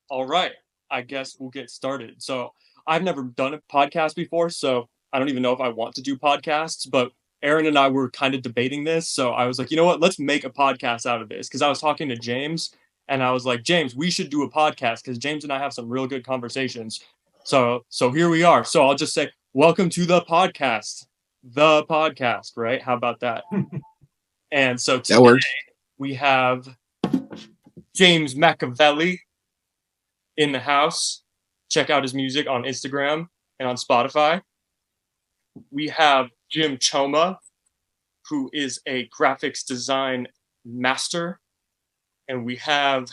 All right. I guess we'll get started. So, I've never done a podcast before, so I don't even know if I want to do podcasts, but Aaron and I were kind of debating this. So, I was like, you know what? Let's make a podcast out of this. Because I was talking to James and I was like, James, we should do a podcast because James and I have some real good conversations. So here we are. So, I'll just say, welcome to the podcast. The podcast, right? How about that? And so That today works. we have James Machiavelli in the house. Check out his music on Instagram and on Spotify. We have Jim Choma, who is a graphics design master. And we have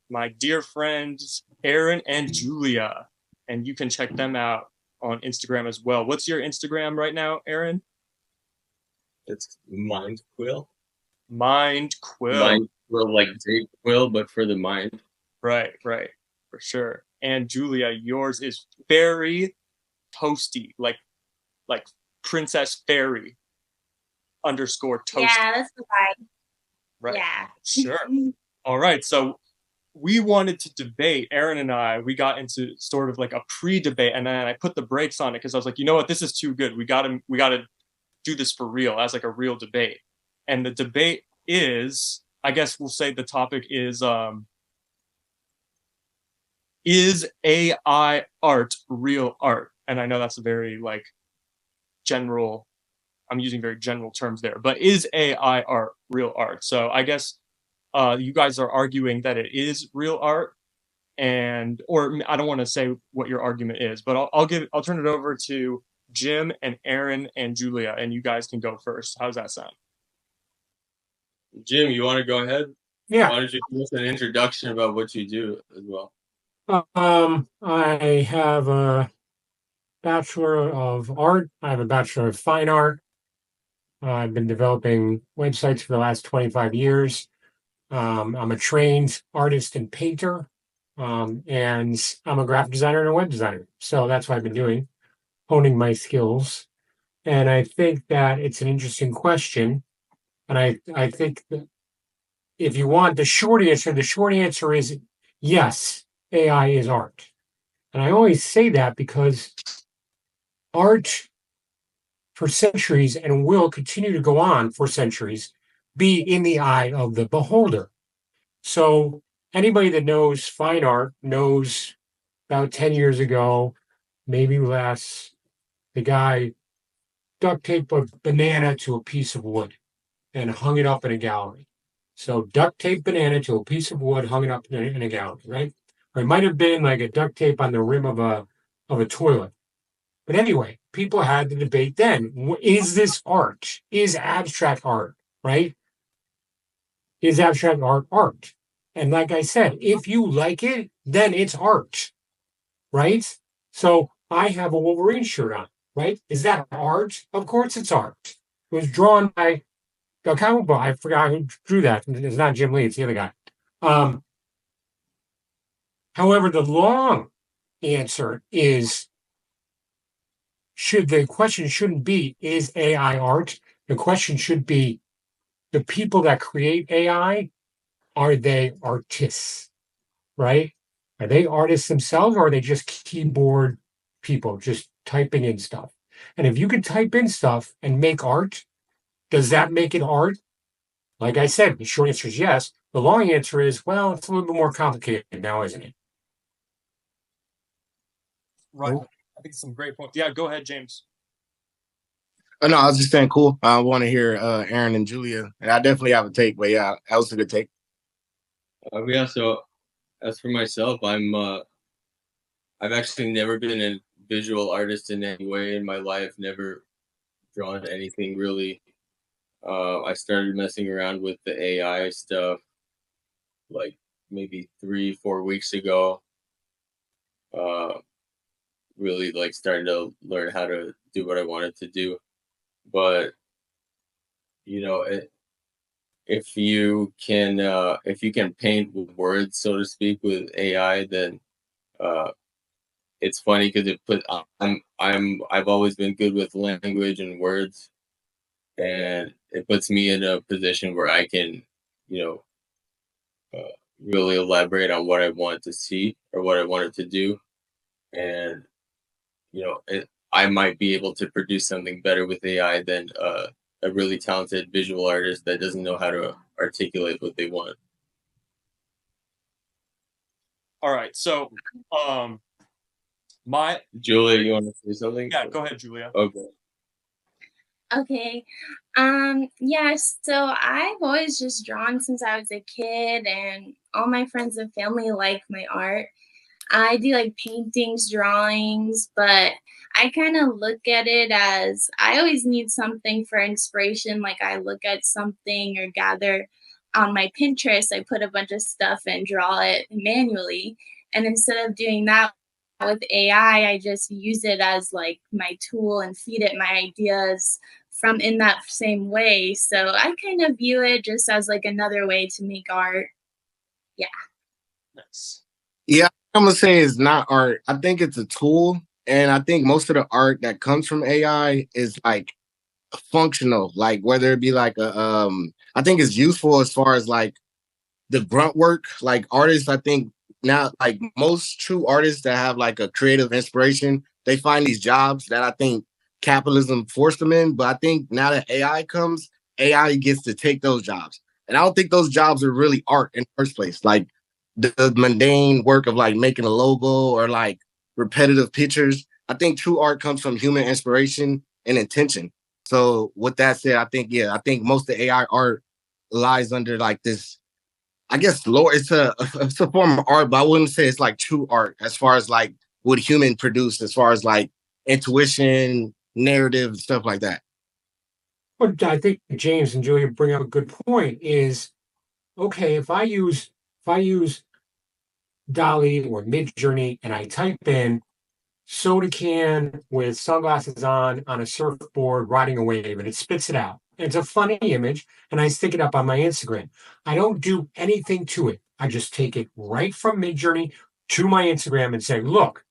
my dear friends, Aaron and Julia. And you can check them out on Instagram as well. What's your Instagram right now, Aaron? It's Mind Quill. Mind Quill. Mind Quill, like Dave Quill, but for the mind. Right, for sure. And Julia, yours is very toasty, like Princess Fairy underscore toasty. Yeah, that's the vibe. Right. Yeah. Sure. All right. So we wanted to debate, Aaron and I, we got into sort of like a pre-debate, and then I put the brakes on it because I was like, you know what, this is too good. We gotta do this for real as like a real debate. And the debate is, I guess we'll say the topic is AI art real art? And I know that's a very like general, I'm using very general terms there, but is AI art real art? So I guess you guys are arguing that it is real art, and or I don't want to say what your argument is, but I'll turn it over to Jim and Aaron and Julia, and you guys can go first. How's that sound? Jim, you want to go ahead? Yeah. Why don't you give us an introduction about what you do as well? I have a Bachelor of Art. I have a Bachelor of Fine Art. I've been developing websites for the last 25 years. I'm a trained artist and painter, and I'm a graphic designer and a web designer. So that's what I've been doing, honing my skills. And I think that it's an interesting question. And I think that if you want the short answer is yes, AI is art. And I always say that because art for centuries and will continue to go on for centuries be in the eye of the beholder. So anybody that knows fine art knows about 10 years ago, maybe less, the guy duct taped a banana to a piece of wood and hung it up in a gallery. So duct tape banana to a piece of wood, hung it up in a gallery, right? Or it might have been like a duct tape on the rim of a toilet. But anyway, people had the debate then. Is this art? Is abstract art, right? Is abstract art art? And like I said, if you like it, then it's art, right? So I have a Wolverine shirt on, right? Is that art? Of course it's art. It was drawn by a comic book. I forgot who drew that. It's not Jim Lee, it's the other guy. However, the long answer is the question shouldn't be, is AI art? The question should be, the people that create AI, are they artists, right? Are they artists themselves, or are they just keyboard people just typing in stuff? And if you can type in stuff and make art, does that make it art? Like I said, the short answer is yes. The long answer is, well, it's a little bit more complicated now, isn't it? Right. I think some great points. Yeah, go ahead, James. Oh, no, I was just saying cool. I want to hear Aaron and Julia. And I definitely have a take, but yeah, that was a good take. Yeah, so as for myself, I've actually never been a visual artist in any way in my life, never drawn anything really. I started messing around with the AI stuff like maybe 3-4 weeks ago. Really like starting to learn how to do what I wanted to do. But you know, if you can paint with words, so to speak, with AI, then it's funny because I've always been good with language and words, and it puts me in a position where I can, you know, really elaborate on what I wanted to see or what I wanted to do, and I might be able to produce something better with AI than a really talented visual artist that doesn't know how to articulate what they want. All right. So, my Julia, you want to say something? yeah, go ahead, Julia. Okay. Okay. Yeah, so I've always just drawn since I was a kid, and all my friends and family like my art. I do like paintings, drawings, but I kind of look at it as I always need something for inspiration. Like I look at something or gather on my Pinterest, I put a bunch of stuff and draw it manually. And instead of doing that with AI, I just use it as like my tool and feed it my ideas from in that same way. So I kind of view it just as like another way to make art. Yeah. Nice. Yeah, I'm gonna say it's not art. I think it's a tool, and I think most of the art that comes from AI is like functional, like whether it be like I think it's useful as far as like the grunt work, like artists. I think now, like most true artists that have like a creative inspiration, they find these jobs that I think capitalism forced them in. But I think now that AI comes, AI gets to take those jobs, and I don't think those jobs are really art in the first place. Like the mundane work of like making a logo or like repetitive pictures. I think true art comes from human inspiration and intention. So with that said, I think most of the AI art lies under like this. I guess lower. It's a form of art, but I wouldn't say it's like true art as far as like what human produce, as far as like intuition, narrative, stuff like that. What I think James and Julia bring up a good point is, okay, if I use Dolly or Midjourney and I type in soda can with sunglasses on a surfboard riding a wave and it spits it out. It's a funny image and I stick it up on my Instagram. I don't do anything to it. I just take it right from Midjourney to my Instagram and say, look.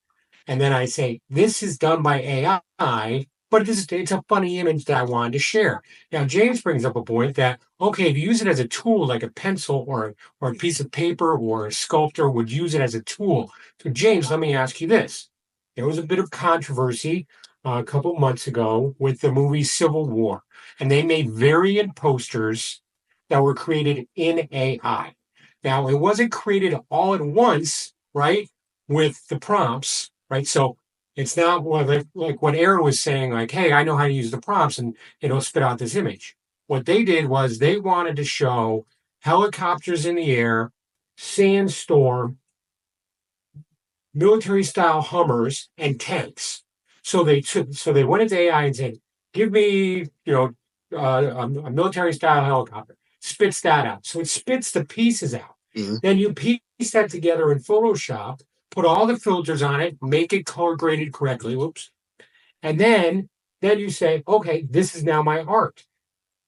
And then I say, this is done by AI, but it's a funny image that I wanted to share. Now, James brings up a point that, okay, if you use it as a tool, like a pencil or a piece of paper or a sculptor would use it as a tool. So, James, let me ask you this. There was a bit of controversy a couple months ago with the movie Civil War, and they made variant posters that were created in AI. Now, it wasn't created all at once, right, with the prompts, right? So it's not like what Aaron was saying, like, hey, I know how to use the prompts and it'll spit out this image. What they did was they wanted to show helicopters in the air, sandstorm, military style Hummers and tanks. So they went into AI and said, give me, a military style helicopter. Spits that out. So it spits the pieces out. Mm-hmm. Then you piece that together in Photoshop, put all the filters on it, make it color graded correctly. Whoops. And then you say, okay, this is now my art.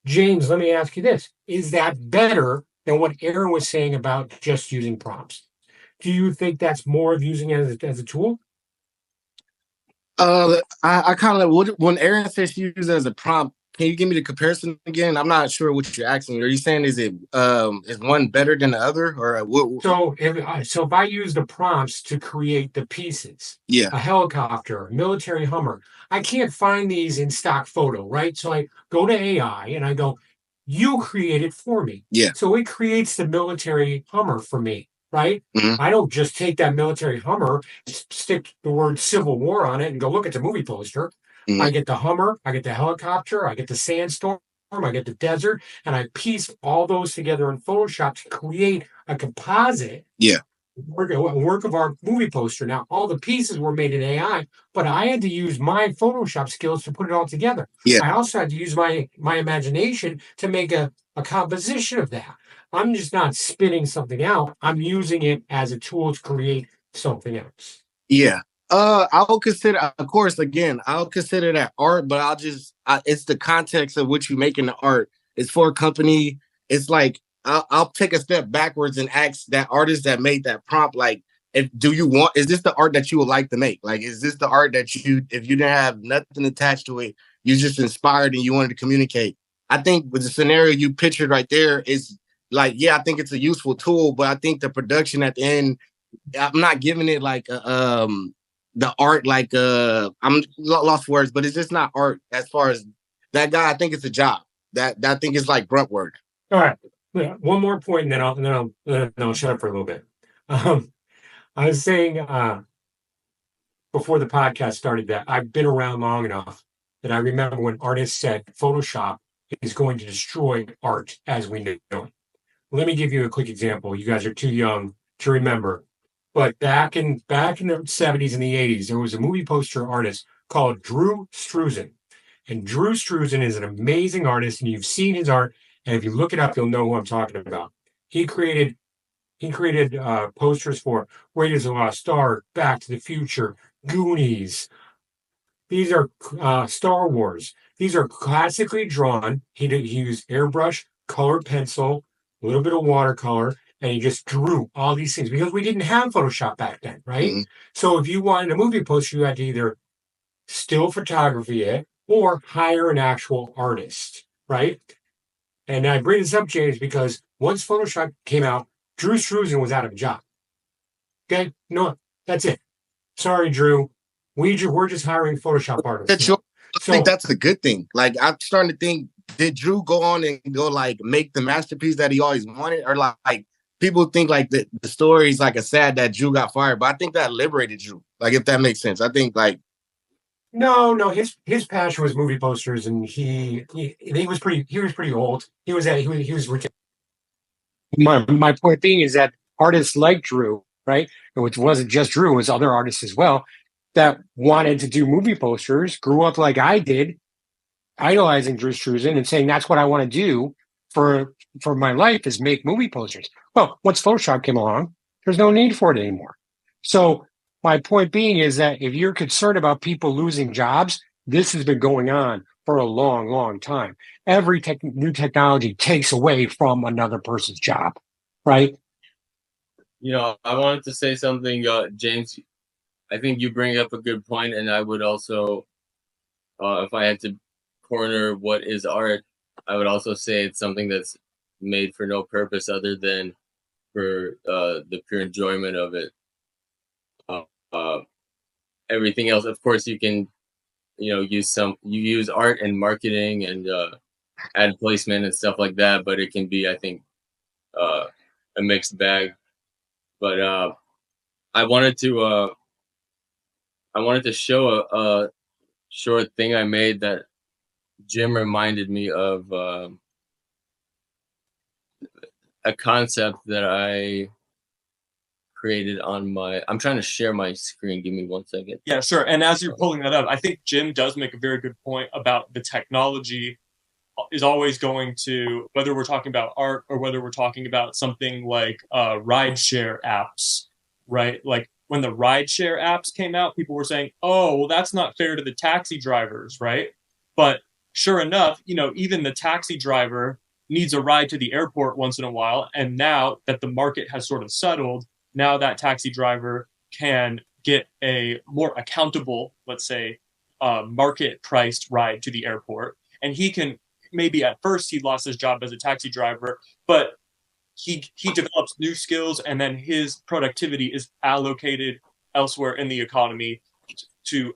James, let me ask you this. Is that better than what Aaron was saying about just using prompts? Do you think that's more of using it as a tool? I kind of when Aaron says she uses it as a prompt. Can you give me the comparison again? I'm not sure what you're asking. Are you saying is one better than the other, or what? So if I use the prompts to create the pieces, Yeah, a helicopter, a military Hummer, I can't find these in stock photo, right? So I go to AI and I go, you create it for me. Yeah. So it creates the military Hummer for me, right? Mm-hmm. I don't just take that military Hummer, stick the word Civil War on it and go, look, it's a movie poster. Mm-hmm. I get the Hummer, I get the helicopter, I get the sandstorm, I get the desert, and I piece all those together in Photoshop to create a composite work of our movie poster. Now, all the pieces were made in AI, but I had to use my Photoshop skills to put it all together. Yeah. I also had to use my imagination to make a composition of that. I'm just not spitting something out. I'm using it as a tool to create something else. Yeah. I'll consider, of course, again, I'll consider that art, but it's the context of which you're making the art. It's for a company. It's like, I'll take a step backwards and ask that artist that made that prompt, like, is this the art that you would like to make? Like, is this the art that if you didn't have nothing attached to it, you're just inspired and you wanted to communicate? I think with the scenario you pictured right there is like, yeah, I think it's a useful tool, but I think the production at the end, I'm not giving it like the art, like I'm lost for words, but it's just not art as far as that guy. I think it's a job. That I think is like grunt work. All right. Yeah, one more point, and then I'll shut up for a little bit. I was saying before the podcast started that I've been around long enough that I remember when artists said Photoshop is going to destroy art as we know it. Let me give you a quick example. You guys are too young to remember, but back in the 70s and the 80s, there was a movie poster artist called Drew Struzan. And Drew Struzan is an amazing artist, and you've seen his art. And if you look it up, you'll know who I'm talking about. He created posters for Raiders of the Lost Ark, Back to the Future, Goonies. These are Star Wars. These are classically drawn. He used airbrush, colored pencil, a little bit of watercolor, and he just drew all these things because we didn't have Photoshop back then, right? Mm-hmm. So if you wanted a movie poster, you had to either still photography it or hire an actual artist, right? And I bring this up, James, because once Photoshop came out, Drew Struzan was out of a job. Okay? No, that's it. Sorry, Drew. We're just hiring Photoshop artists. I think that's a good thing. Like, I'm starting to think, did Drew go on and go like make the masterpiece that he always wanted? Or like people think like the story is like a sad that Drew got fired, but I think that liberated Drew. Like, if that makes sense. I think like No, his passion was movie posters, and he was pretty old. He was retired. My point being is that artists like Drew, right, which wasn't just Drew, it was other artists as well, that wanted to do movie posters, grew up like I did, idolizing Drew Struzan and saying that's what I want to do for my life is make movie posters. Well, once Photoshop came along, there's no need for it anymore. So my point being is that if you're concerned about people losing jobs, this has been going on for a long, long time. Every new technology takes away from another person's job, right? You know, I wanted to say something, James. I think you bring up a good point, and I would also, if I had to corner what is art, I would also say it's something that's made for no purpose other than for the pure enjoyment of it. Everything else, of course, you can, use art and marketing and ad placement and stuff like that, but it can be, I think, a mixed bag. But I wanted to show a short thing I made that Jim reminded me of a concept that I created on I'm trying to share my screen. Give me 1 second. Yeah, sure. And as you're pulling that up, I think Jim does make a very good point about the technology is always going to, whether we're talking about art or whether we're talking about something like rideshare apps, right? Like when the rideshare apps came out, people were saying, oh, well, that's not fair to the taxi drivers, right? But sure enough, even the taxi driver needs a ride to the airport once in a while. And now that the market has sort of settled, now that taxi driver can get a more accountable, let's say, market-priced ride to the airport. And he can, maybe at first he lost his job as a taxi driver, but he develops new skills, and then his productivity is allocated elsewhere in the economy to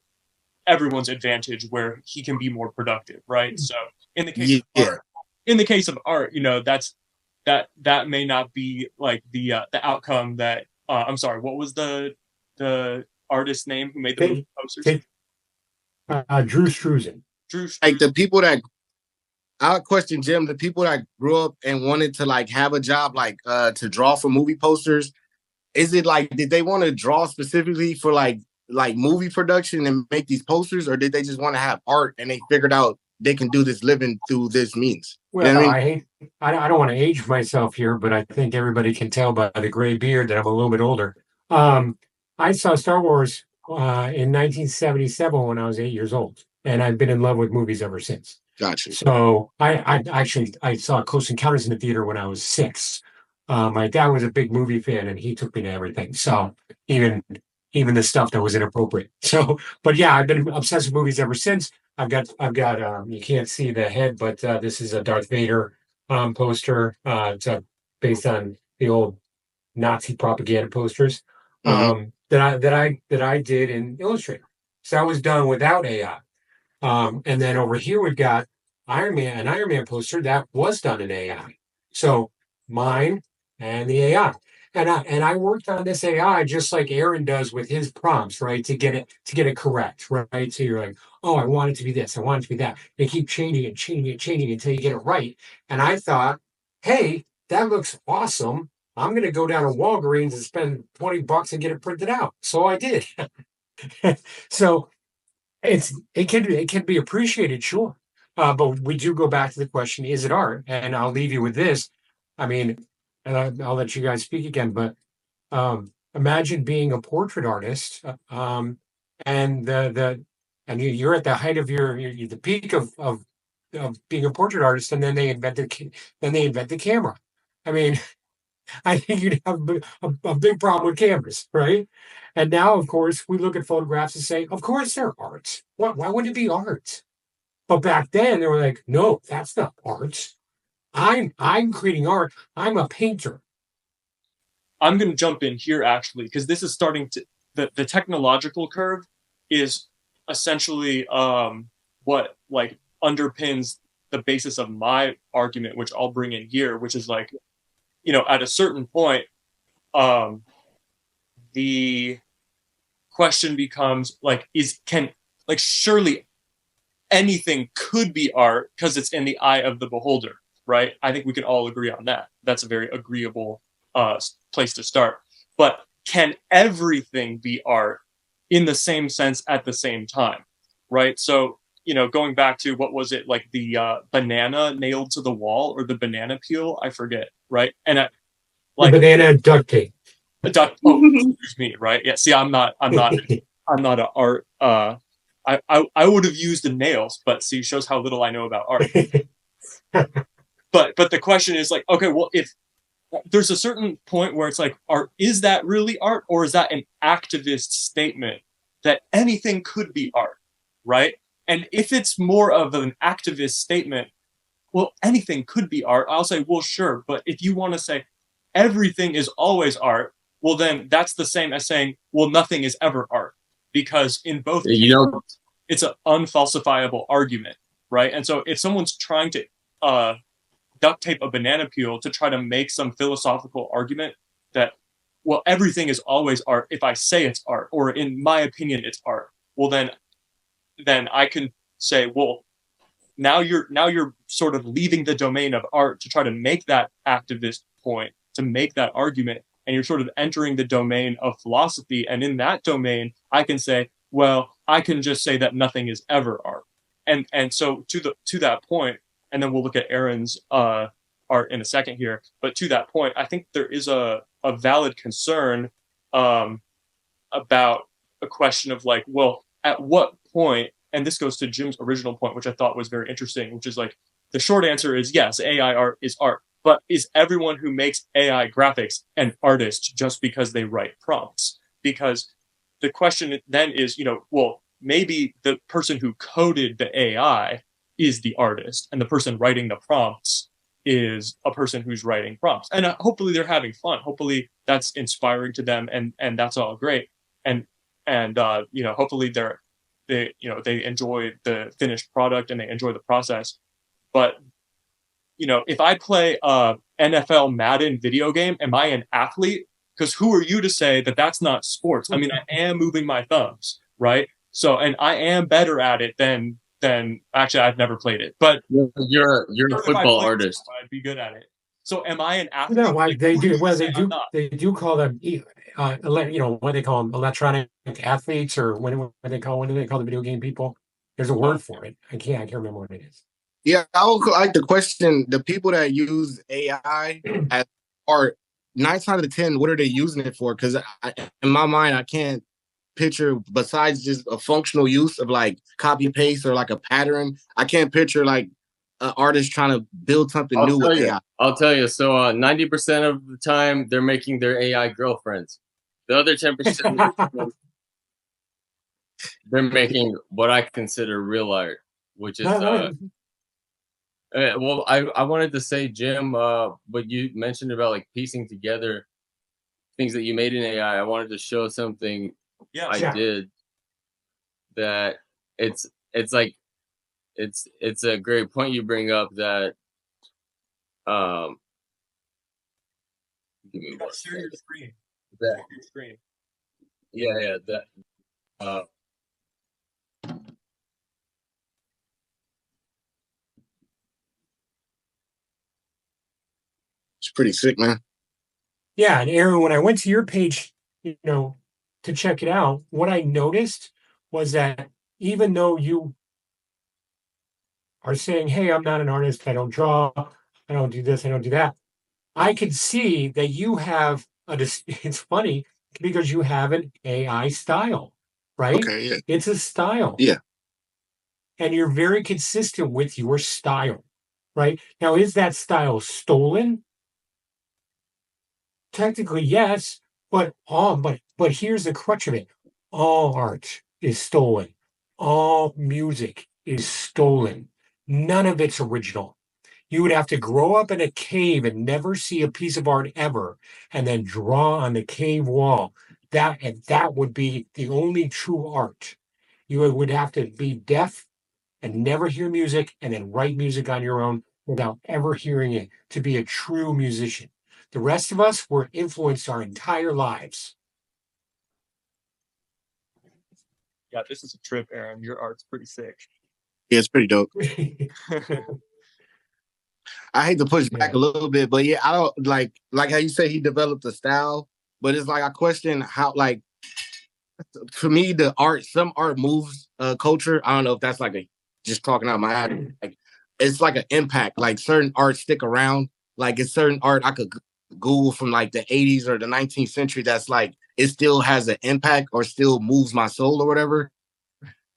everyone's advantage, where he can be more productive, right? So in the case of art, that may not be like the outcome that I'm sorry, what was the artist's name who made the movie posters? Drew Struzan. Like the people that I question Jim, the people that grew up and wanted to like have a job like to draw for movie posters, is it like did they want to draw specifically for like movie production and make these posters, or did they just want to have art and they figured out they can do this living through this means? Well, you know what I mean? I don't want to age myself here, but I think everybody can tell by the gray beard that I'm a little bit older. I saw Star Wars in 1977 when I was 8 years old, and I've been in love with movies ever since. Gotcha. So I saw Close Encounters in the theater when I was 6. My dad was a big movie fan, and he took me to everything. So even the stuff that was inappropriate. So, but yeah, I've been obsessed with movies ever since. I've got you can't see the head, but this is a Darth Vader poster. It's a based on the old Nazi propaganda posters Mhm. that I did in Illustrator. So that was done without AI. And then over here we've got an Iron Man poster that was done in AI. So mine and the AI. And I worked on this AI just like Aaron does with his prompts, right? To get it correct, right? So you're like, oh, I want it to be this, I want it to be that. They keep changing it until you get it right. And I thought, hey, that looks awesome. I'm gonna go down to Walgreens and spend $20 and get it printed out. So I did. So it can be appreciated, sure, but we do go back to the question: is it art? And I'll leave you with this. I mean, and I'll let you guys speak again, but imagine being a portrait artist, and you're at the height of your the peak of being a portrait artist, and then they invent the camera. I mean, I think you'd have a big problem with cameras, right? And now, of course, we look at photographs and say, of course they're art. Why would it be art? But back then they were like, no, that's not art. I'm creating art. I'm a painter. I'm going to jump in here actually because this is starting to the technological curve is essentially what like underpins the basis of my argument, which I'll bring in here, which is like, you know, at a certain point, the question becomes like, surely anything could be art because it's in the eye of the beholder, right? I think we can all agree on that. That's a very agreeable place to start. But can everything be art in the same sense at the same time, right? So, you know, going back to what was it, like the banana nailed to the wall or the banana peel? I forget, right? And The banana duct tape. a duck. Oh, excuse me, right? Yeah. See, I'm not an art. I would have used the nails, but see, shows how little I know about art. But the question is like, okay, well, if there's a certain point where it's like, art, is that really art, or is that an activist statement that anything could be art, right? And if it's more of an activist statement, well, anything could be art. I'll say, well, sure. But if you want to say everything is always art, well, then that's the same as saying, well, nothing is ever art. Because in both cases, it's an unfalsifiable argument, right? And so if someone's trying to duct tape a banana peel to try to make some philosophical argument that, well, everything is always art if I say it's art, or in my opinion, it's art, well, then I can say, well, now you're sort of leaving the domain of art to try to make that activist point, to make that argument, and you're sort of entering the domain of philosophy. And in that domain, I can say, well, I can just say that nothing is ever art. And so to that point, and then we'll look at Aaron's art in a second here. But to that point, I think there is a valid concern about a question of like, well, at what point, and this goes to Jim's original point, which I thought was very interesting, which is like, the short answer is yes, AI art is art. But is everyone who makes AI graphics an artist just because they write prompts? Because the question then is, you know, well, maybe the person who coded the AI is the artist, and the person writing the prompts is a person who's writing prompts. And hopefully they're having fun. Hopefully that's inspiring to them, and that's all great. And you know, hopefully they enjoy the finished product and they enjoy the process. But you know, if I play a NFL Madden video game, am I an athlete? Because who are you to say that that's not sports? I mean, I am moving my thumbs, right? So, and I am better at it than actually I've never played it, but you're a football artist. I'd be good at it. So, am I an athlete? No, why Like, they who are do. you Well, to say I'm not? they do call them, you know, what they call them, electronic athletes, or what do they call the video game people? There's a word for it. I can't remember what it is. Yeah, I would like the question: the people that use AI as art, 9 times out of 10, what are they using it for? Because in my mind, I can't picture, besides just a functional use of like copy paste or like a pattern. I can't picture like an artist trying to build something new with AI. I'll tell you. So 90% of the time, they're making their AI girlfriends. The other 10%, they're making what I consider real art, which is Well, I wanted to say, Jim, but you mentioned about like piecing together things that you made in AI. I wanted to show something Yeah, I Yeah. did that it's like it's a great point you bring up that um give me you one gotta share your second. screen. That, Share your screen. yeah, that uh It's pretty sick, man. Yeah, and Aaron, when I went to your page, to check it out, what I noticed was that even though you are saying, "Hey, I'm not an artist. I don't draw. I don't do this. I don't do that," I could see that you have it's funny because you have an AI style, right? Okay, yeah. It's a style. Yeah. And you're very consistent with your style, right? Now, is that style stolen? Technically, yes, but here's the crutch of it. All art is stolen. All music is stolen. None of it's original. You would have to grow up in a cave and never see a piece of art ever, and then draw on the cave wall. That would be the only true art. You would have to be deaf and never hear music and then write music on your own without ever hearing it to be a true musician. The rest of us were influenced our entire lives. Yeah, this is a trip, Aaron. Your art's pretty sick. Yeah, it's pretty dope. Yeah. I hate to push back Yeah. a little bit, but yeah, I don't like how you say he developed a style, but it's like I question how like for me the art, some art moves culture. I don't know if that's like a just talking out my head. Like it's like an impact. Like certain art stick around. Like it's certain art I could Google from like the 80s or the 19th century that's like it still has an impact or still moves my soul or whatever.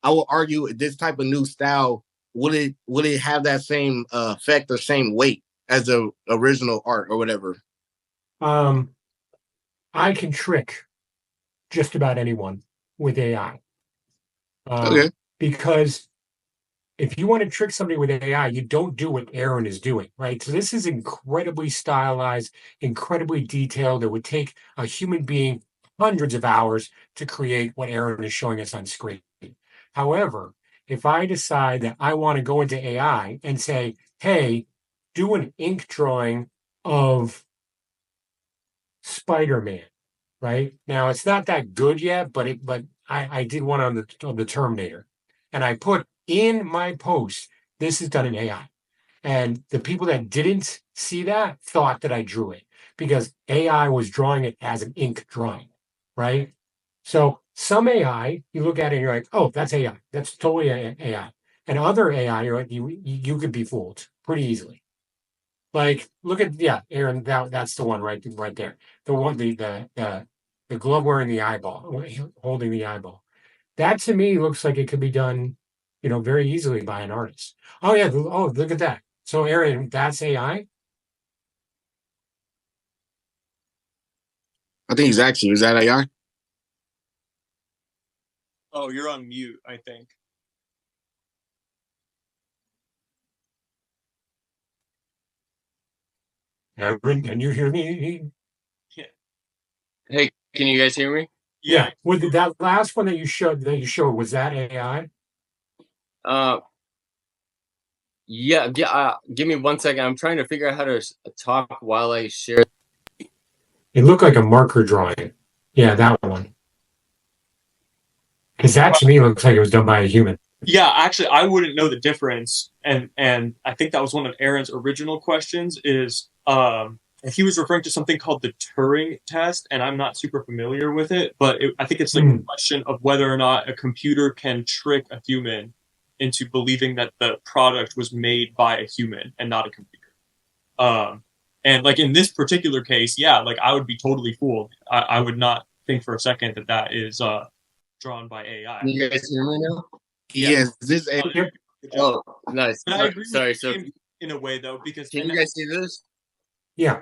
I will argue this type of new style would it have that same effect or same weight as the original art or whatever? Um, I can trick just about anyone with AI. Okay. Because if you want to trick somebody with AI, you don't do what Aaron is doing, right? So this is incredibly stylized, incredibly detailed. It would take a human being hundreds of hours to create what Aaron is showing us on screen. However, if I decide that I want to go into AI and say, hey, do an ink drawing of Spider-Man, right? Now it's not that good yet, but I did one on the Terminator. And I put in my post, this is done in AI. And the people that didn't see that thought that I drew it because AI was drawing it as an ink drawing, right? So some AI, you look at it and you're like, oh, that's AI. That's totally AI. And other AI, you're like, you could be fooled pretty easily. Like, look at Aaron. That's the one right there. The one the glove wearing the eyeball, holding the eyeball. That to me looks like it could be done, very easily by an artist. Oh yeah. Oh, look at that. So Aaron, that's AI. I think he's actually is that AI? Oh, you're on mute, I think. Aaron, can you hear me? hey, can you guys hear me? Yeah. With that last one that you showed, was that AI? Yeah, give me 1 second. I'm trying to figure out how to talk while I share. It looked like a marker drawing. Yeah, that one. Because that to me looks like it was done by a human. Yeah, actually, I wouldn't know the difference, and I think that was one of Aaron's original questions. Is he was referring to something called the Turing test, and I'm not super familiar with it, but I think it's like a question of whether or not a computer can trick a human into believing that the product was made by a human and not a computer. And like in this particular case, yeah, like I would be totally fooled. I would not think for a second that that is drawn by AI. Can you guys hear me now? Yeah. Yes, this AI. Yep. Oh, nice. But I agree Sorry. with So, James in a way though, because can you guys see this? Yeah.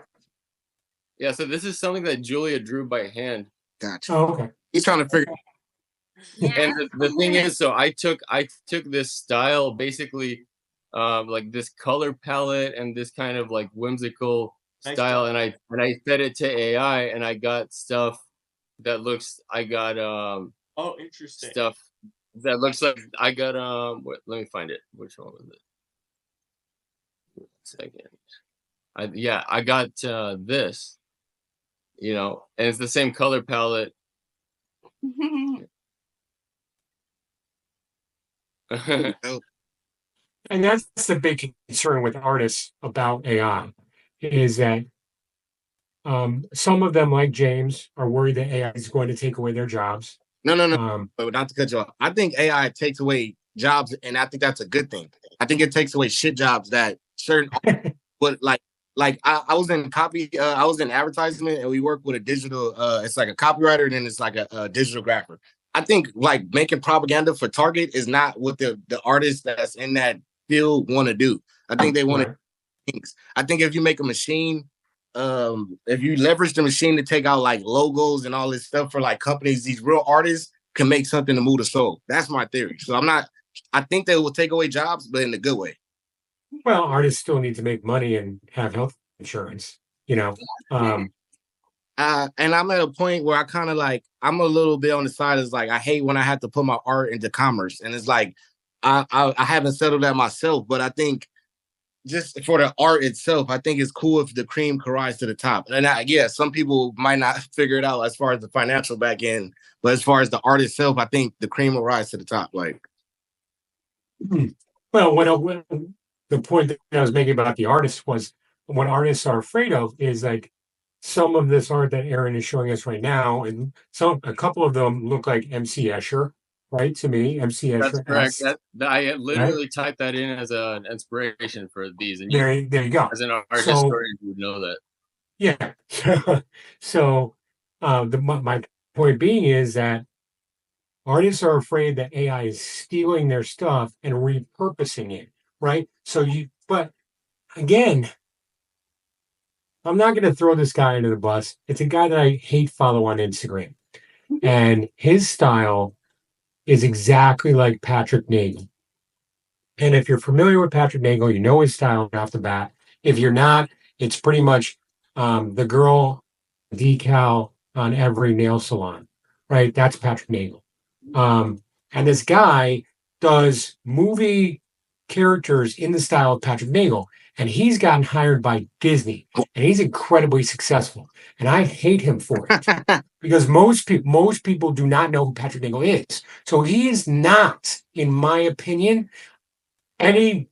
Yeah. So this is something that Julia drew by hand. Gotcha. Oh, okay. He's trying to figure. Yeah. And the thing is, so I took this style basically like this color palette and this kind of like whimsical Nice style, job. and I fed it to AI, and I got stuff that looks. I got Oh, interesting. stuff that looks like I got let me find it. Which one was it? 1 second. I got this, and it's the same color palette. Dope. And that's the big concern with artists about AI is that some of them, like James, are worried that AI is going to take away their jobs. No. Um, But not to cut you off. I think AI takes away jobs, and I think that's a good thing. I think it takes away shit jobs that certain, but like I was in I was in advertisement, and we work with a digital. It's like a copywriter, and then it's like a digital grapher. I think like making propaganda for Target is not what the artists that's in that field want to do. I think they want to right. things. I think if you make a machine, if you leverage the machine to take out like logos and all this stuff for like companies, these real artists can make something to move the soul. That's my theory. So I think they will take away jobs, but in a good way. Well, artists still need to make money and have health insurance, you know. Um, And I'm at a point where I kind of like, I'm a little bit on the side. Is like, I hate when I have to put my art into commerce. And it's like, I haven't settled that myself, but I think just for the art itself, I think it's cool if the cream can rise to the top. And yeah, some people might not figure it out as far as the financial back end, but as far as the art itself, I think the cream will rise to the top. Like, well, when the point that I was making about the artists was what artists are afraid of is like some of this art that Aaron is showing us right now, and a couple of them look like MC Escher, right? To me, MC That's Escher correct. esque, I right? literally typed that in as an inspiration for these, and There you go. as an art So historian, you would know that. yeah, so my point being is that artists are afraid that AI is stealing their stuff and repurposing it, right? But again, I'm not going to throw this guy under the bus. It's a guy that I hate follow on Instagram. And his style is exactly like Patrick Nagel. And if you're familiar with Patrick Nagel, you know his style right off the bat. If you're not, it's pretty much the girl decal on every nail salon, right? That's Patrick Nagel. And this guy does movie characters in the style of Patrick Nagel, and he's gotten hired by Disney, and he's incredibly successful. And I hate him for it because most people do not know who Patrick Nagel is. So he is not, in my opinion, any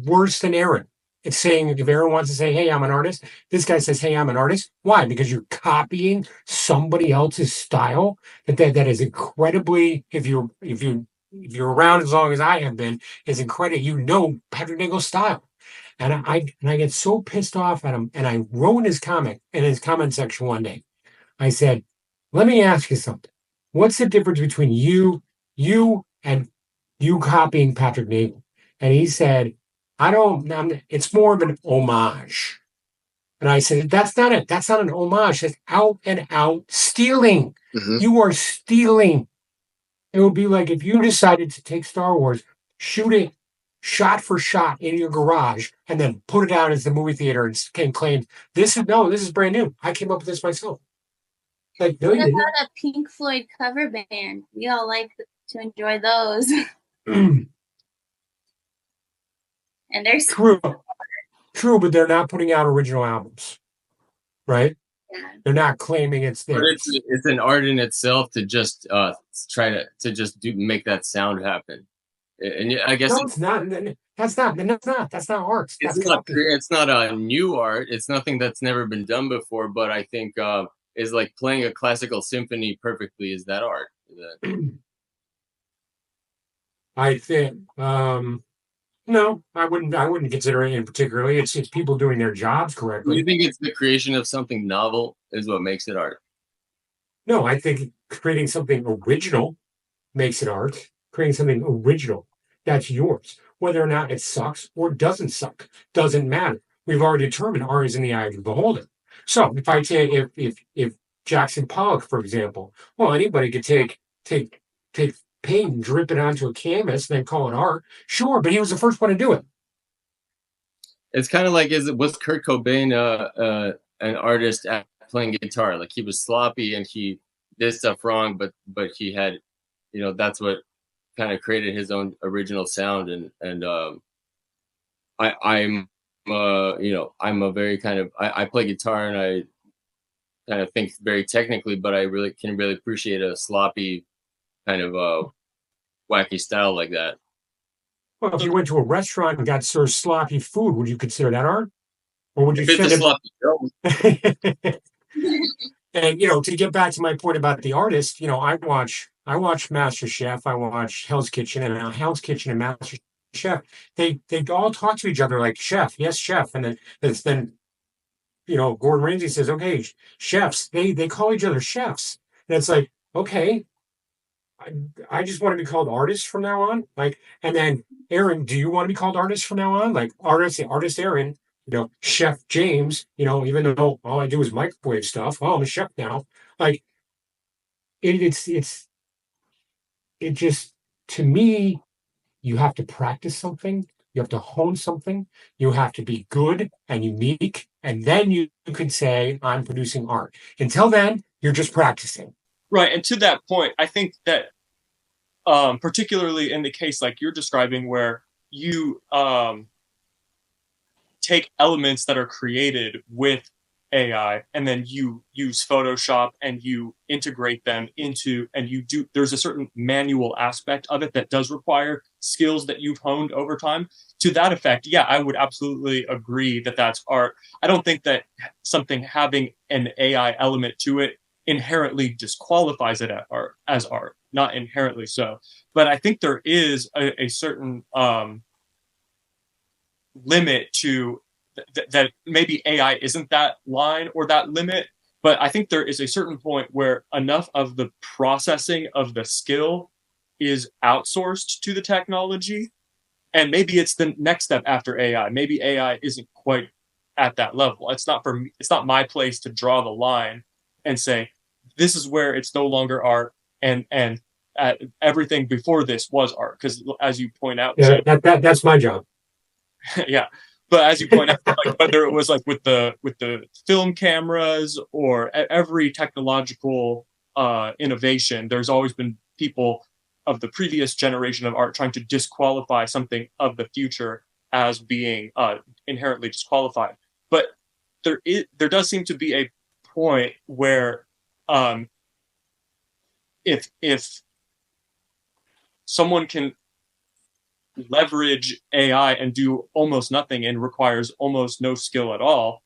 worse than Aaron. It's saying if Aaron wants to say, "Hey, I'm an artist," this guy says, "Hey, I'm an artist." Why? Because you're copying somebody else's style. That is incredibly. If you're around as long as I have been, is incredible. You know Patrick Nagel's style, and I get so pissed off at him. And I wrote in his comment section one day. I said, "Let me ask you something. What's the difference between and you copying Patrick Nagel?" And he said, it's more of an homage. And I said, that's not it. That's not an homage. That's out and out stealing. mm-hmm. You are stealing. It would be like if you decided to take Star Wars, shoot it shot for shot in your garage, and then put it out as the movie theater and claim, this is brand new. I came up with this myself. Like, no, What you about didn't. a Pink Floyd cover band? We all like to enjoy those. And they're True, but they're not putting out original albums, right? yeah. They're not claiming it's But theirs. it's an art in itself to just try to just make that sound happen. And I guess No, it's not. That's not art. it's not a new art. It's nothing that's never been done before. But I think is like playing a classical symphony perfectly is that art. I think no, I wouldn't consider it in particularly. It's people doing their jobs Do correctly. you think it's the creation of something novel is what makes it art? No, I think creating something original makes it art. Creating something original, that's yours. Whether or not it sucks or doesn't suck, doesn't matter. We've already determined art is in the eye of the beholder. So if I take if Jackson Pollock, for example, well, anybody could take paint and drip it onto a canvas and then call it art. Sure, but he was the first one to do it. It's kind of like, was Kurt Cobain an artist at playing guitar? Like, he was sloppy and he did stuff wrong, but he had, that's what kind of created his own original sound. And I'm I'm a very kind of, I play guitar and I kind of think very technically, but I really can really appreciate a sloppy kind of wacky style like that. Well, if you went to a restaurant and got served sloppy food, would you consider that art? Or would you If it's a send sloppy film, it? And to get back to my point about the artist, I watch Master Chef, I watch Hell's Kitchen, and Hell's Kitchen and Master Chef, they all talk to each other like chef, yes, chef, and then Gordon Ramsay says, okay, chefs, they call each other chefs, and it's like, okay, I just want to be called artist from now on. Like, and then Aaron, do you want to be called artist from now on? Like artist Aaron, Chef James, even though all I do is microwave stuff. Oh, I'm a chef now. Like it just, to me, you have to practice something, you have to hone something, you have to be good and unique, and then you can say, I'm producing art. Until then, you're just practicing. Right. And to that point, I think that particularly in the case like you're describing, where you take elements that are created with AI and then you use Photoshop and you integrate them into, and there's a certain manual aspect of it that does require skills that you've honed over time. To that effect, yeah, I would absolutely agree that that's art. I don't think that something having an AI element to it inherently disqualifies it as art, not inherently so. But I think there is a certain limit to that maybe AI isn't that line or that limit, but I think there is a certain point where enough of the processing of the skill is outsourced to the technology. And maybe it's the next step after AI. Maybe AI isn't quite at that level. It's not for me, it's not my place to draw the line and say, this is where it's no longer art and everything before this was art. Because as you point out, yeah, that's my job. Yeah. But as you point out, like, whether it was like with the film cameras or every technological innovation, there's always been people of the previous generation of art trying to disqualify something of the future as being inherently disqualified. But there does seem to be a point where if someone can leverage AI and do almost nothing and requires almost no skill at all,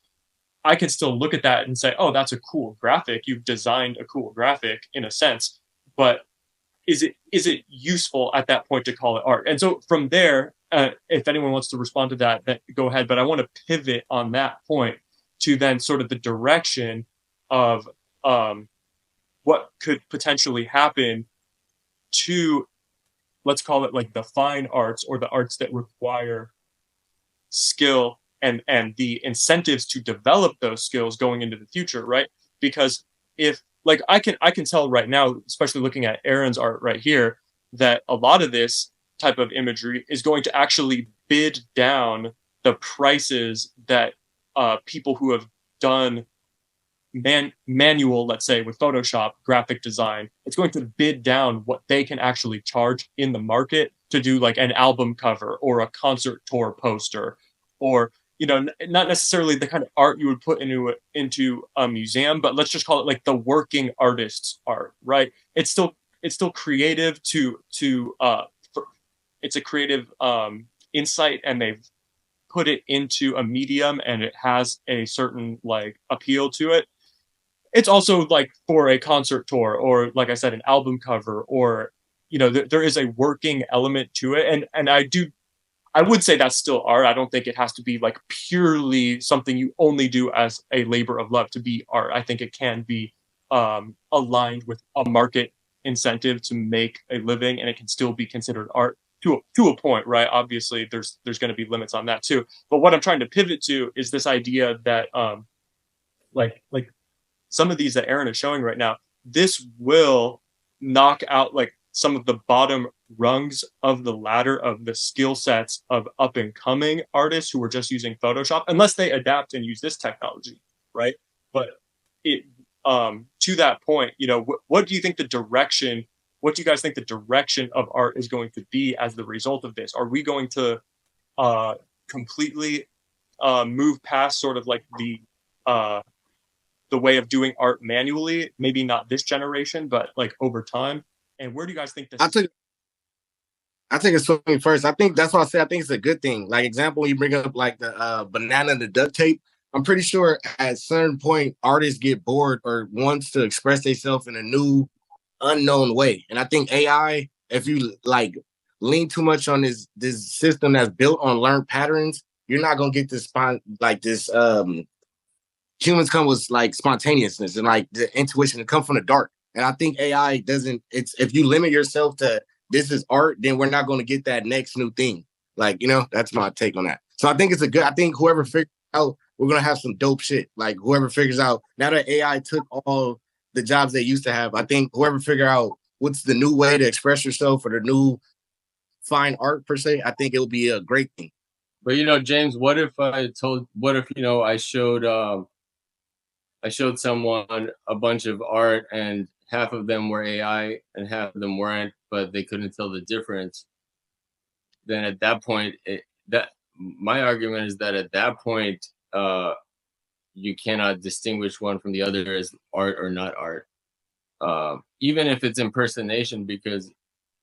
I can still look at that and say, oh, that's a cool graphic. You've designed a cool graphic in a sense, but is it useful at that point to call it art? And so from there, if anyone wants to respond to that, go ahead. But I want to pivot on that point to then sort of the direction of what could potentially happen to, let's call it like the fine arts or the arts that require skill and the incentives to develop those skills going into the future, right? Because if like I can tell right now, especially looking at Aaron's art right here, that a lot of this type of imagery is going to actually bid down the prices that people who have done manual, let's say with Photoshop graphic design, it's going to bid down what they can actually charge in the market to do like an album cover or a concert tour poster, or not necessarily the kind of art you would put into a museum, but let's just call it like the working artist's art, right? It's still creative it's a creative insight, and they've put it into a medium and it has a certain like appeal to it. It's also like for a concert tour or, like I said, an album cover, or there is a working element to it, and I would say that's still art. I don't think it has to be like purely something you only do as a labor of love to be art. I think it can be aligned with a market incentive to make a living, and it can still be considered art to a point, right? Obviously, there's going to be limits on that too. But what I'm trying to pivot to is this idea that like some of these that Aaron is showing right now, this will knock out, like some of the bottom rungs of the ladder of the skill sets of up and coming artists who are just using Photoshop, unless they adapt and use this technology, right? But it to that point, you know, what do you think the direction? What do you guys think the direction of art is going to be as the result of this? Are we going to completely move past sort of like the way of doing art manually? Maybe not this generation, but like over time. And where do you guys think this? I think it's something first. I think that's why I say I think it's a good thing. Like example, you bring up like the banana and the duct tape. I'm pretty sure at a certain point artists get bored or wants to express themselves in a new, unknown way. And I think AI, if you like lean too much on this system that's built on learned patterns, you're not gonna get this humans come with like spontaneousness and like the intuition to come from the dark. And I think AI doesn't, it's if you limit yourself to this is art, then we're not going to get that next new thing. Like, you know, that's my take on that. So I think it's I think whoever figures out, we're going to have some dope shit. Like whoever figures out, now that AI took all the jobs they used to have, I think whoever figure out what's the new way to express yourself or the new fine art per se, I think it'll be a great thing. But, you know, James, what if, you know, I showed someone a bunch of art and half of them were AI and half of them weren't, but they couldn't tell the difference. Then at that point, my argument is that at that point, you cannot distinguish one from the other as art or not art, even if it's impersonation, because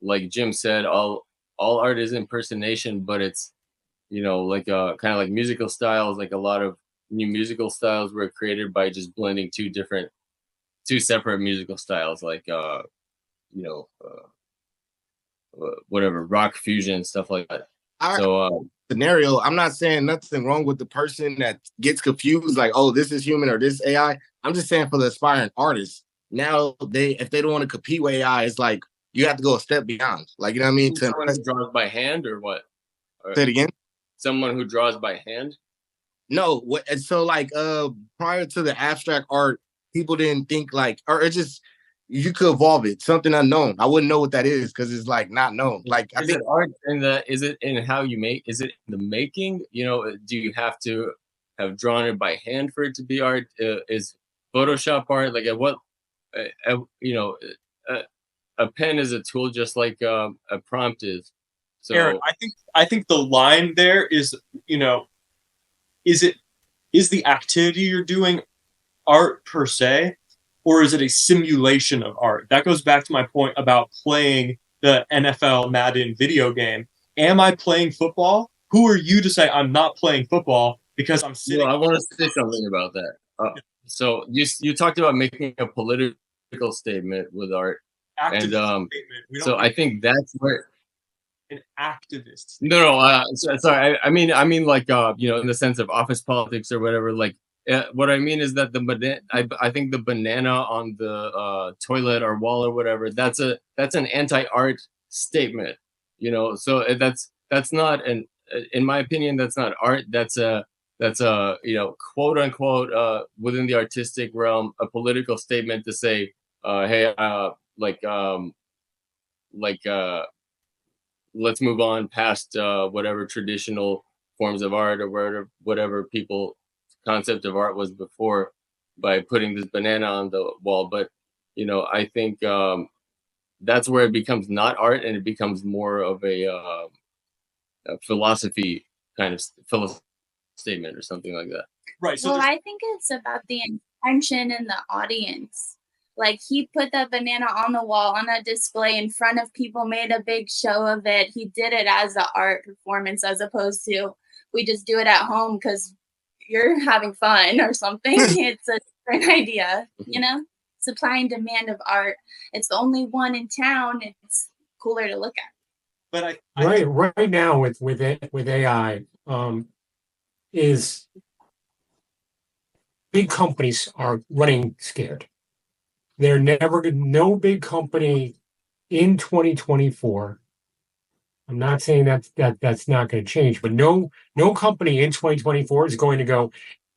like Jim said, all art is impersonation, but it's, you know, like kind of like musical styles, like a lot of new musical styles were created by just blending two separate musical styles, like you know, whatever, rock fusion, stuff like that. Scenario, I'm not saying nothing wrong with the person that gets confused, like, oh, this is human or this AI. I'm just saying for the aspiring artists, now if they don't want to compete with AI, it's like you have to go a step beyond. Like, you know what I mean? Someone who draws by hand or what? Say it again. Someone who draws by hand? No, so like prior to the abstract art, people didn't think like, or it just, you could evolve it, something unknown. I wouldn't know what that is because it's like not known. Like I think art is it in how you make? Is it in the making? You know, do you have to have drawn it by hand for it to be art? Is Photoshop art? Like at what? You know, a pen is a tool just like a prompt is. So Aaron, I think the line there is, you know, is the activity you're doing art per se, or is it a simulation of art? That goes back to my point about playing the NFL Madden video game. Am I playing football? Who are you to say I'm not playing football because I'm sitting? I want to say something about that. So you talked about making a political statement with art, activist statement. So I think that's where an activist. No, sorry. I mean, like you know, in the sense of office politics or whatever. Like, what I mean is that I think the banana on the toilet or wall or whatever, that's an anti-art statement. You know, so that's not in my opinion, that's not art. That's a you know, quote unquote within the artistic realm, a political statement to say, hey, let's move on past whatever traditional forms of art or whatever people concept of art was before by putting this banana on the wall. But, you know, I think that's where it becomes not art and it becomes more of a philosophy kind of statement or something like that. Right. So I think it's about the intention in the audience. Like he put that banana on the wall on a display in front of people, made a big show of it. He did it as an art performance as opposed to we just do it at home because you're having fun or something. It's a different idea, you know? Supply and demand of art. It's the only one in town. It's cooler to look at. But right now with AI, is big companies are running scared. They're no big company in 2024. I'm not saying that's not going to change, but no company in 2024 is going to go,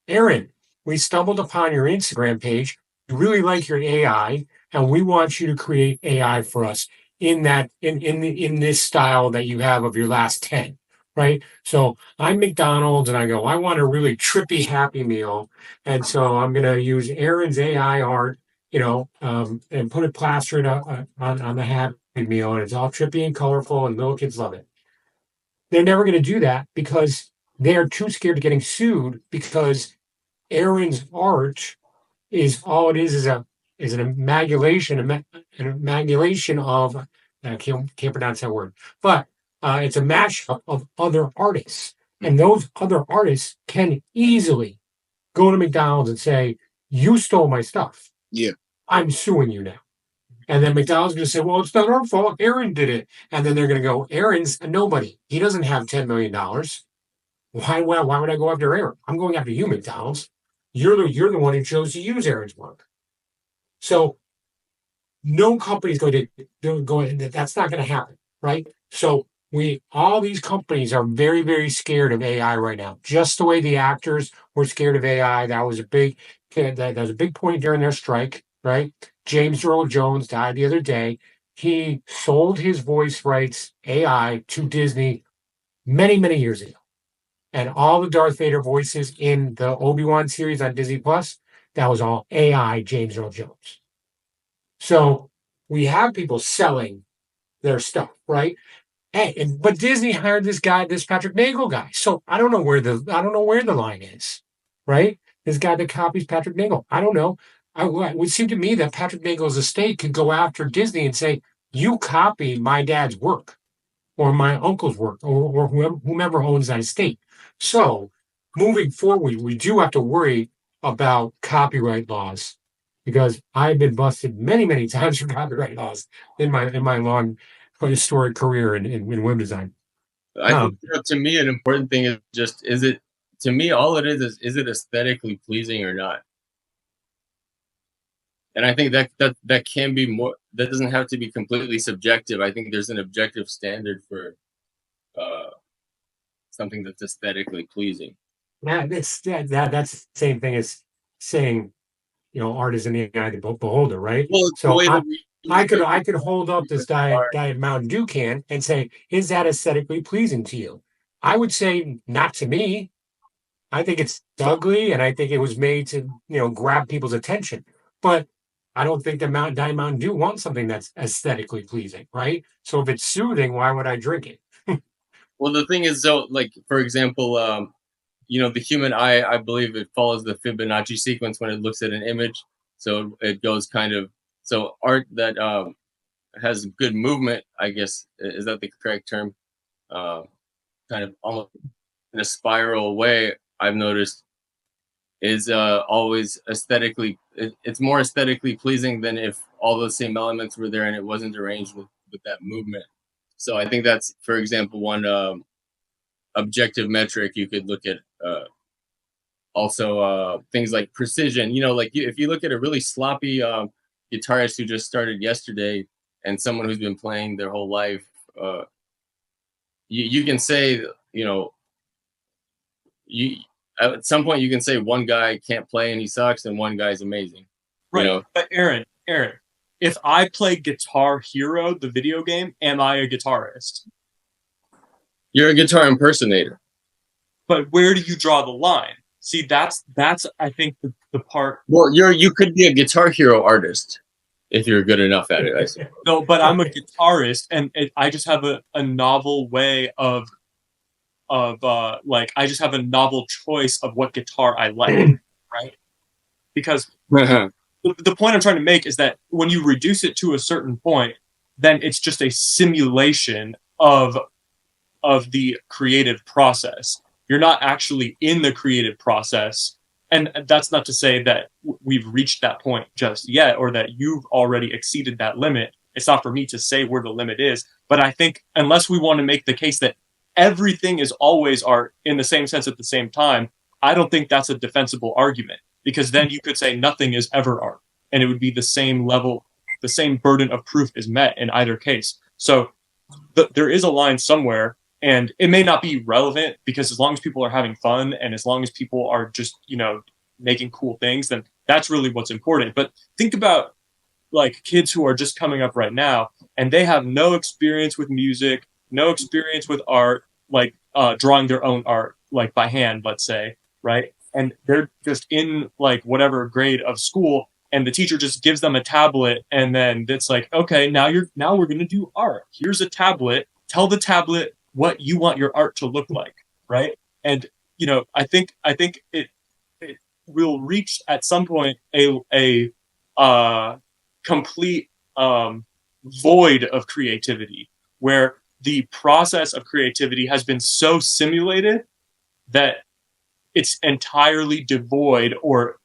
Aaron, we stumbled upon your Instagram page. You really like your AI, and we want you to create AI for us. in this style that you have of your last 10, right? So I'm McDonald's and I go, I want a really trippy Happy Meal. And so I'm going to use Aaron's AI art, and put it plaster it on the Happy Meal. And it's all trippy and colorful and little kids love it. They're never going to do that because they are too scared of getting sued because Aaron's art is all it is an amalgamation of I can't pronounce that word, but it's a mashup of other artists, and those other artists can easily go to McDonald's and say, "You stole my stuff. Yeah. I'm suing you now." And then McDonald's going to say, "Well, it's not our fault. Aaron did it." And then they're going to go, "Aaron's a nobody. He doesn't have $10 million. Why would I go after Aaron? I'm going after you, McDonald's. You're the one who chose to use Aaron's work." So no company is going to go. That's not going to happen, right? So all these companies are very, very scared of AI right now. Just the way the actors were scared of AI. That was a big point during their strike, right? James Earl Jones died the other day. He sold his voice rights AI to Disney many, many years ago. And all the Darth Vader voices in the Obi-Wan series on Disney Plus, that was all AI James Earl Jones. So we have people selling their stuff, right? But Disney hired this Patrick Nagel guy. So I don't know where the line is, right? This guy that copies Patrick Nagel. I don't know. It would seem to me that Patrick Nagel's estate could go after Disney and say, "You copied my dad's work, or my uncle's work, or whomever owns that estate." So moving forward, we do have to worry about copyright laws because I've been busted many, many times for copyright laws in my long historic career in web design. I think to me an important thing is just to me all it is it aesthetically pleasing or not? And I think that can be more. That doesn't have to be completely subjective. I think there's an objective standard for something that's aesthetically pleasing. That's the same thing as saying, art is in the eye of the beholder, right? Well, so I could hold up this Diet Mountain Dew can and say, "Is that aesthetically pleasing to you?" I would say, "Not to me. I think it's ugly, and I think it was made to grab people's attention." But I don't think that Diet Mountain Dew wants something that's aesthetically pleasing, right? So if it's soothing, why would I drink it? Well, the thing is, though, like for example, the human eye, I believe it follows the Fibonacci sequence when it looks at an image. So it goes so art that has good movement, I guess, is that the correct term? Kind of almost in a spiral way, I've noticed, is always aesthetically, it's more aesthetically pleasing than if all those same elements were there and it wasn't arranged with that movement. So I think that's, for example, one objective metric you could look at. Also, things like precision. If you look at a really sloppy guitarist who just started yesterday and someone who's been playing their whole life, you can say, at some point you can say one guy can't play and he sucks and one guy's amazing. Right. But Aaron, if I play Guitar Hero, the video game, am I a guitarist? You're a guitar impersonator. But where do you draw the line? See, that's I think the part. Well, you could be a Guitar Hero artist if you're good enough at it, I suppose. No, but I'm a guitarist, and I just have a novel way of I just have a novel choice of what guitar I like, right? Because the point I'm trying to make is that when you reduce it to a certain point, then it's just a simulation of the creative process. You're not actually in the creative process. And that's not to say that we've reached that point just yet, or that you've already exceeded that limit. It's not for me to say where the limit is. But I think unless we want to make the case that everything is always art in the same sense at the same time, I don't think that's a defensible argument, because then you could say nothing is ever art, and it would be the same level, the same burden of proof is met in either case. So there is a line somewhere, and it may not be relevant, because as long as people are having fun and as long as people are just, making cool things, then that's really what's important. But think about like kids who are just coming up right now, and they have no experience with music, no experience with art, like drawing their own art, like by hand, let's say, right? And they're just in like whatever grade of school, and the teacher just gives them a tablet, and then it's like, okay, now we're gonna do art. Here's a tablet. Tell the tablet what you want your art to look like, right? And I think it will reach at some point a complete void of creativity, where the process of creativity has been so simulated that it's entirely devoid, or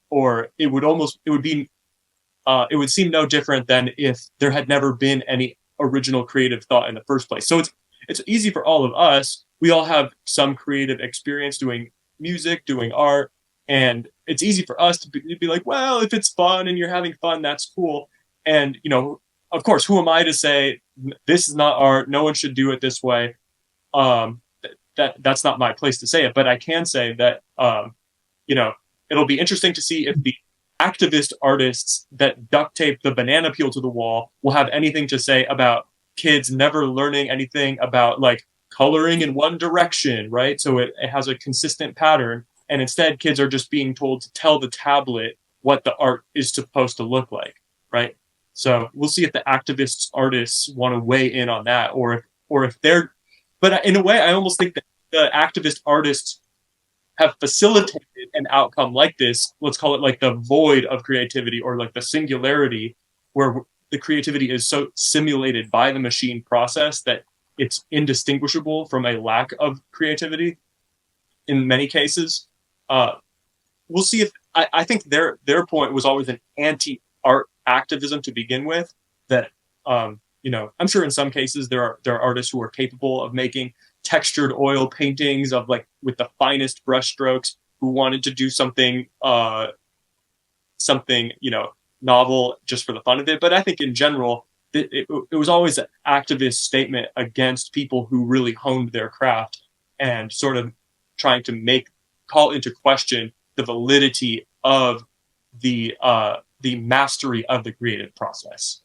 it would seem no different than if there had never been any original creative thought in the first place. So it's easy for all of us. We all have some creative experience doing music, doing art, and it's easy for us to be like, well, if it's fun and you're having fun, that's cool. And of course, who am I to say this is not art? No one should do it this way. That's not my place to say it, but I can say that it'll be interesting to see if the activist artists that duct tape the banana peel to the wall will have anything to say about kids never learning anything about like coloring in one direction, right? So it has a consistent pattern, and instead kids are just being told to tell the tablet what the art is supposed to look like, right? So we'll see if the activist artists want to weigh in on that, or if they're. But in a way, I almost think that the activist artists have facilitated an outcome like this. Let's call it like the void of creativity, or like the singularity, where the creativity is so simulated by the machine process that it's indistinguishable from a lack of creativity in many cases. We'll see if I think their point was always an anti-art activism to begin with. That I'm sure in some cases there are artists who are capable of making textured oil paintings of like with the finest brush strokes, who wanted to do something novel just for the fun of it. But I think in general, it was always an activist statement against people who really honed their craft and sort of trying to call into question the validity of the mastery of the creative process.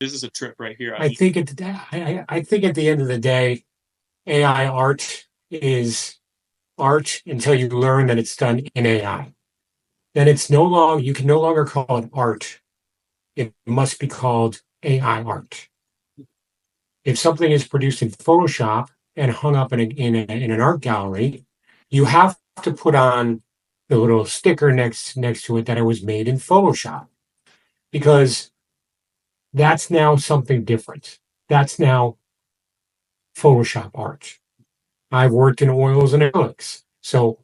This is a trip right here. I think at the end of the day, AI art is art until you learn that it's done in AI. Then you can no longer call it art. It must be called AI art. If something is produced in Photoshop and hung up in an art gallery, you have to put on the little sticker next to it that it was made in Photoshop, because that's now something different. That's now Photoshop art. I've worked in oils and acrylics. So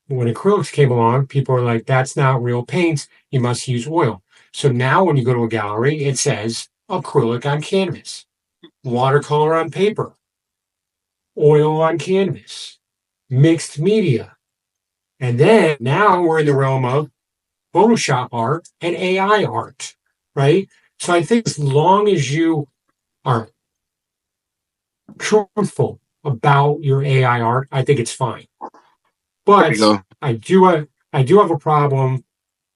when acrylics came along, people were like, that's not real paint. You must use oil. So now when you go to a gallery, it says acrylic on canvas, watercolor on paper, oil on canvas, mixed media. And then now we're in the realm of Photoshop art and AI art, right? So I think as long as you are truthful about your AI art, I think it's fine. But I do have a problem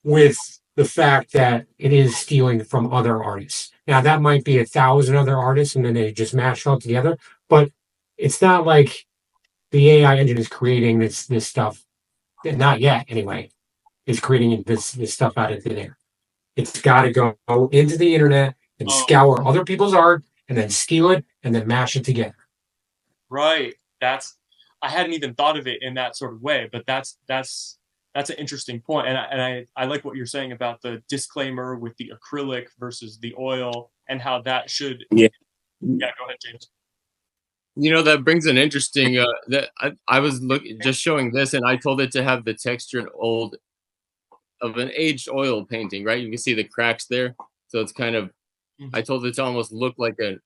with the fact that it is stealing from other artists. Now that might be 1,000 other artists and then they just mash all together, but it's not like the AI engine is creating this stuff. Not yet, anyway. It's creating this stuff out of thin air. It's got to go into the internet and scour other people's art and then steal it and then mash it together. Right. I hadn't even thought of it in that sort of way, but that's an interesting point. And I like what you're saying about the disclaimer with the acrylic versus the oil and how that should. Yeah. Yeah. Go ahead, James. That brings an interesting. That I was just showing this, and I told it to have the texture of an aged oil painting. Right, you can see the cracks there. So it's kind of. I told it to almost look like a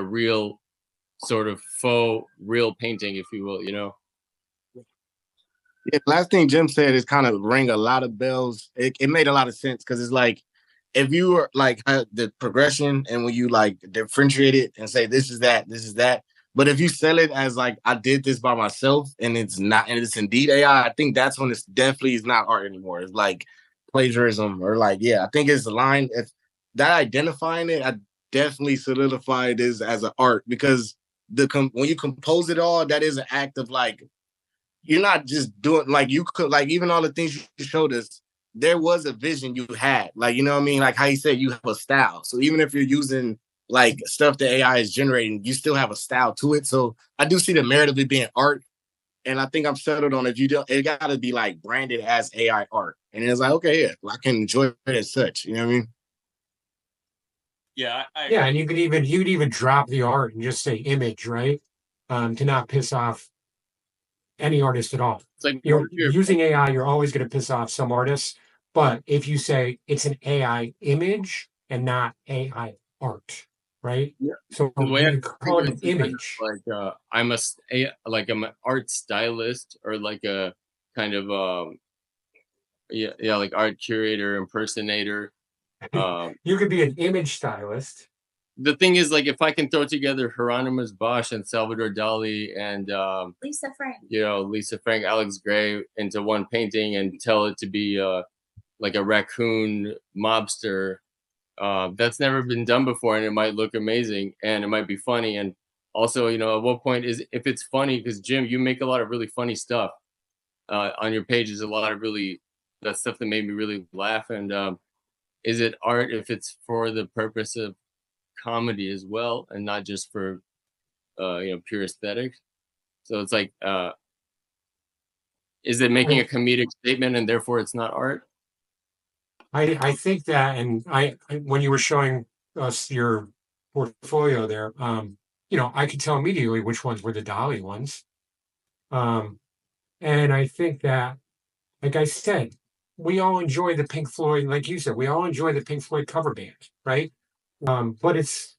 real sort of faux real painting, if you will. Yeah, last thing Jim said is kind of rang a lot of bells. It made a lot of sense, because it's like, if you were like the progression and when you like differentiate it and say this is that, but if you sell it as like I did this by myself and it's not, and it's indeed AI, I think that's when it's definitely is not art anymore. It's like plagiarism or like, yeah, I think it's a line. If that identifying it, I definitely solidified this as an art because when you compose it all, that is an act of like, you're not just doing like you could like even all the things you showed us. There was a vision you had, like you know what I mean, like how you said you have a style. So even if you're using like stuff that AI is generating, you still have a style to it. So I do see the merit of it being art, and I think I'm settled on if you don't, it got to be like branded as AI art, and it's like okay, yeah, I can enjoy it as such. You know what I mean? Yeah, Yeah, and you could even drop the art and just say image, right? To not piss off any artist at all. It's like You're using AI, you're always going to piss off some artists. But if you say it's an AI image and not AI art, right? Yeah. So the way you call it an image. like I'm I'm an art stylist or like a kind of like art curator impersonator. You could be an image stylist. The thing is, like, if I can throw together Hieronymus Bosch and Salvador Dali and Lisa Frank. Lisa Frank, Alex Gray into one painting and tell it to be like a raccoon mobster, that's never been done before, and it might look amazing and it might be funny. And also, at what point is if it's funny? Because Jim, you make a lot of really funny stuff on your pages. A lot of really that stuff that made me really laugh. And is it art if it's for the purpose of comedy as well and not just for pure aesthetics? So it's like is it making a comedic statement and therefore it's not art? I think that, and I when you were showing us your portfolio there, I could tell immediately which ones were the Dali ones. And I think that, like I said, we all enjoy the Pink Floyd, like you said, we all enjoy the Pink Floyd cover band, right? But it's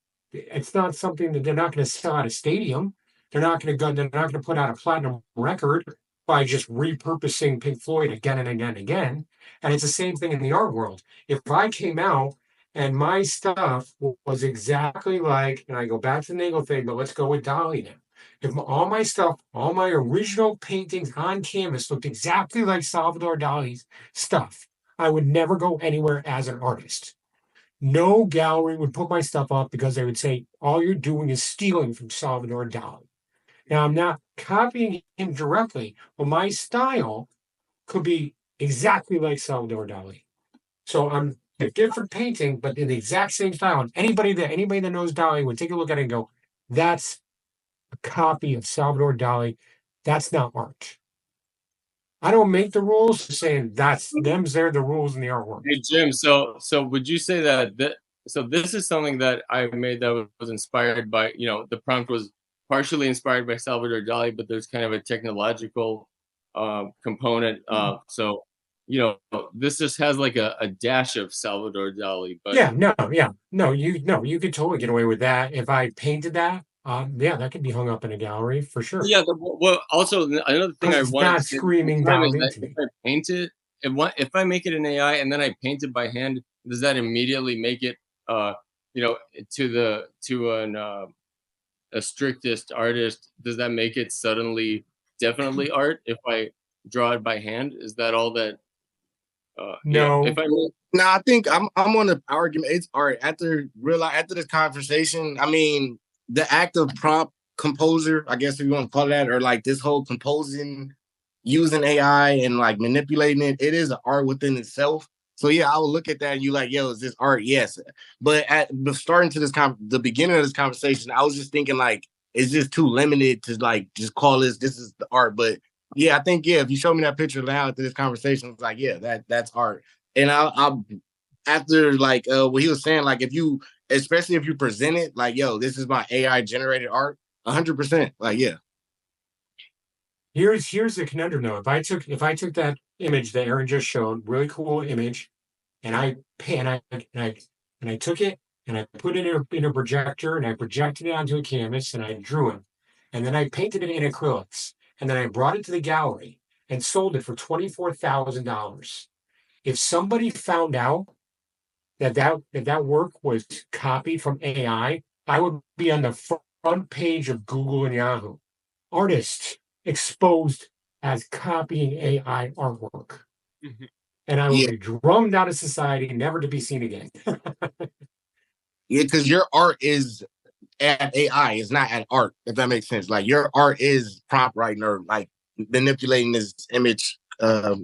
not something that they're not going to sell at a stadium. They're not going to put out a platinum record by just repurposing Pink Floyd again and again and again. And it's the same thing in the art world. If I came out and my stuff was exactly like, and I go back to the Nagel thing, but let's go with Dali now. If all my stuff, all my original paintings on canvas looked exactly like Salvador Dali's stuff, I would never go anywhere as an artist. No gallery would put my stuff up because they would say, all you're doing is stealing from Salvador Dali. Now, I'm not copying him directly, but my style could be exactly like Salvador Dali. So I'm a different painting, but in the exact same style. And anybody that knows Dali would take a look at it and go, that's a copy of Salvador Dali. That's not art. I don't make the rules, saying they're the rules in the artwork. Hey Jim, so would you say that so this is something that I made that was inspired by, the prompt was partially inspired by Salvador Dali, but there's kind of a technological component. So this just has like a dash of Salvador Dali. But you could totally get away with that if I painted that. That could be hung up in a gallery for sure. Yeah. Well, also another thing I wanted not screaming down into me. If I paint it, if I make it an AI and then I paint it by hand, does that immediately make it, a strictest artist? Does that make it suddenly definitely art if I draw it by hand? Is that all that? No. No, I think I'm on the argument. It's art. After this conversation, I mean, the act of prompt composer, I guess if you want to call it that, or like this whole composing using AI and like manipulating it, it is an art within itself. So yeah, I would look at that and you like, yo, is this art? Yes. But starting to the beginning of this conversation, I was just thinking like, it's just too limited to like just call this is the art. But yeah, I think if you show me that picture now after this conversation, it's like, yeah, that's art. And I'll after like what he was saying, like especially if you present it like, yo, this is my AI generated art, 100%. Like, yeah. Here's the conundrum though. If I took that image that Aaron just showed, really cool image, and I took it and I put it in a projector and I projected it onto a canvas and I drew it, and then I painted it in acrylics, and then I brought it to the gallery and sold it for $24,000. If somebody found out that work was copied from AI, I would be on the front page of Google and Yahoo. Artists exposed as copying AI artwork. Mhm. and I will Yeah, be drummed out of society, never to be seen again. yeah, because your art is at AI, it's not at art, if that makes sense. Like your art is prompt writing or like manipulating this image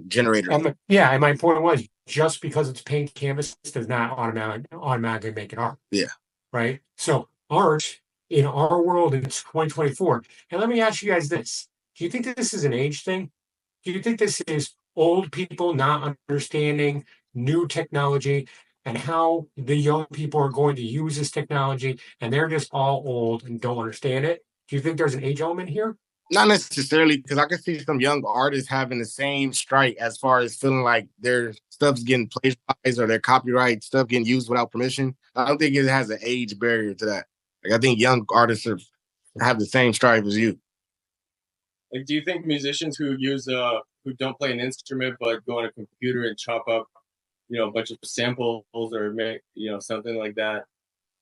generator. Yeah, and my point was just because it's paint canvas does not automatically make it art. Yeah. Right. So art in our world in 2024. And let me ask you guys this. Do you think that this is an age thing? Do you think this is old people not understanding new technology and how the young people are going to use this technology and they're just all old and don't understand it? Do you think there's an age element here? Not necessarily, because I can see some young artists having the same strike as far as feeling like their stuff's getting plagiarized or their copyright stuff getting used without permission. I don't think it has an age barrier to that. Like I think young artists have the same stripe as you. Like, do you think musicians who use who don't play an instrument but go on a computer and chop up, a bunch of samples or make, something like that,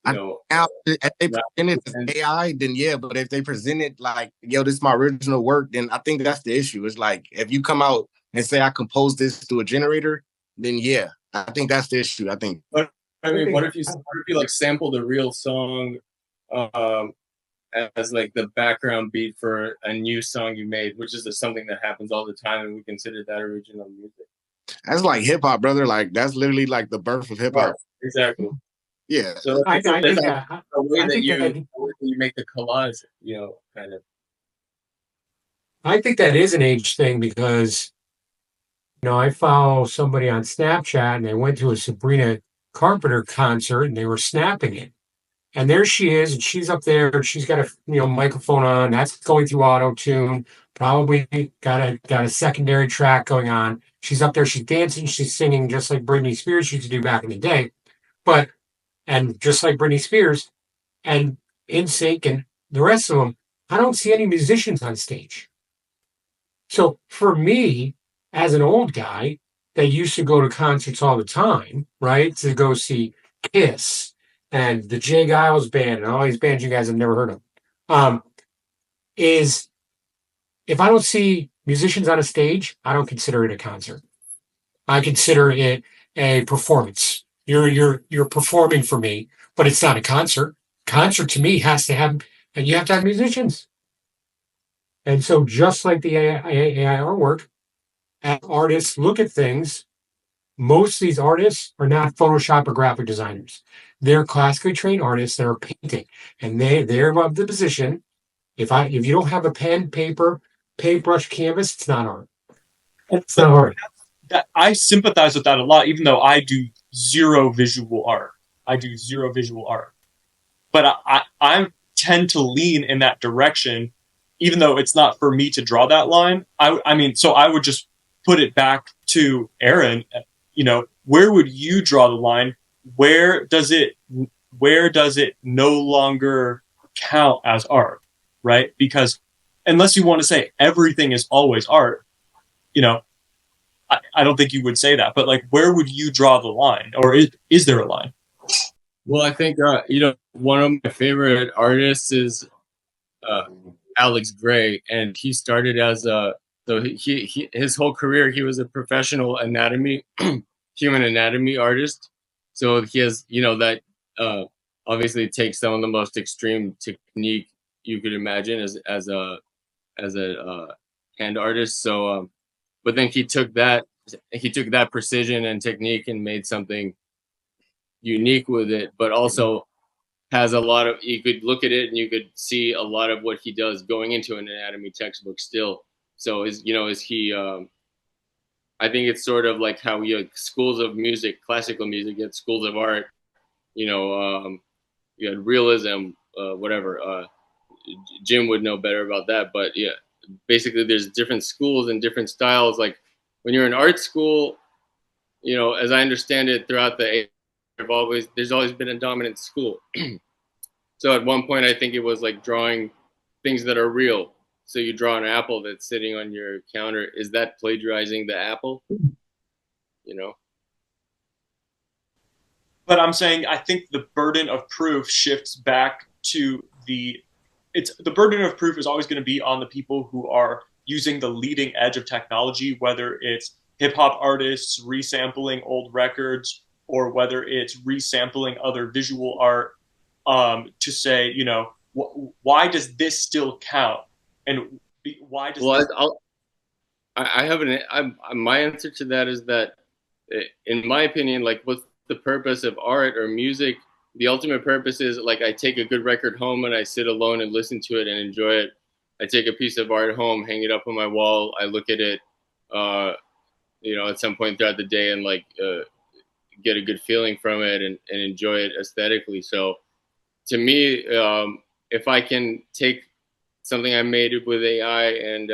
you know, Now, if they rap present it and as AI, then yeah. But if they present it like, yo, this is my original work, then I think that's the issue. It's like if you come out and say I composed this through a generator, then yeah, I think that's the issue. I think. But I mean, what if you like sampled a real song, um, as like the background beat for a new song you made, which is something that happens all the time, and we consider that original music. That's like hip hop, brother. Like that's literally like the birth of hip Right. hop. Exactly. Yeah. So I think there's that a way I that think that you make the collage, kind of. I think that is an age thing because I follow somebody on Snapchat and they went to a Sabrina Carpenter concert and they were snapping it. And there she is, and she's up there, and she's got a microphone on, that's going through auto tune, probably got a secondary track going on. She's up there, she's dancing, she's singing just like Britney Spears used to do back in the day. But and just like Britney Spears and NSYNC and the rest of them, I don't see any musicians on stage. So for me, as an old guy that used to go to concerts all the time, right, to go see Kiss and the Jay Giles band and all these bands you guys have never heard of, is if I don't see musicians on a stage, I don't consider it a concert. I consider it a performance. You're performing for me, but it's not a concert. Concert to me has to have, and you have to have musicians. And so just like the AI artwork, as artists look at things, most of these artists are not Photoshop or graphic designers. They're classically trained artists that are painting, and they're of the position. If you don't have a pen, paper, paintbrush, canvas, it's not art. It's not art. That I sympathize with that a lot, even though I do zero visual art. But I tend to lean in that direction, even though it's not for me to draw that line. I mean, so I would just put it back to Aaron. Where would you draw the line? Where does it no longer count as art, right? Because unless you want to say everything is always art, I don't think you would say that. But like, where would you draw the line, or is there a line? Well, I think one of my favorite artists is Alex Gray, and he started as his whole career he was a professional human anatomy artist. So he has that obviously takes some of the most extreme technique you could imagine as a hand artist. So, but then he took that precision and technique and made something unique with it, but also has a lot of, you could look at it and you could see a lot of what he does going into an anatomy textbook still. So is he, I think it's sort of like how you have schools of music, classical music, you have schools of art, you had realism, whatever. Jim would know better about that, but yeah, basically there's different schools and different styles. Like when you're in art school, as I understand it throughout there's always been a dominant school. So at one point, I think it was like drawing things that are real. So you draw an apple that's sitting on your counter. Is that plagiarizing the apple? But I'm saying I think the burden of proof shifts back to the burden of proof is always going to be on the people who are using the leading edge of technology, whether it's hip hop artists resampling old records, or whether it's resampling other visual art, to say, you know, why does this still count, and why does Well, this? I have my answer to that is that, in my opinion, like, what's the purpose of art or music? The ultimate purpose is, like, I take a good record home and I sit alone and listen to it and enjoy it. I take a piece of art home, hang it up on my wall. I look at it, at some point throughout the day, and like get a good feeling from it, and enjoy it aesthetically. So to me, if I can take something I made with AI and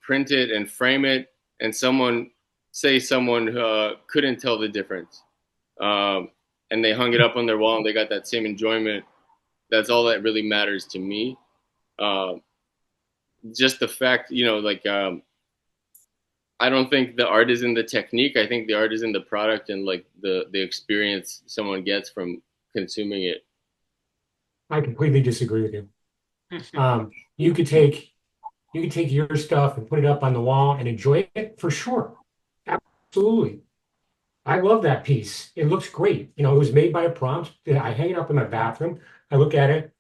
print it and frame it, and someone couldn't tell the difference, and they hung it up on their wall and they got that same enjoyment, that's all that really matters to me. Just the fact, I don't think the art is in the technique. I think the art is in the product and like the experience someone gets from consuming it. I completely disagree with you. You could take your stuff and put it up on the wall and enjoy it for sure. Absolutely. I love that piece. It looks great. It was made by a prompt. I hang it up in my bathroom. I look at it.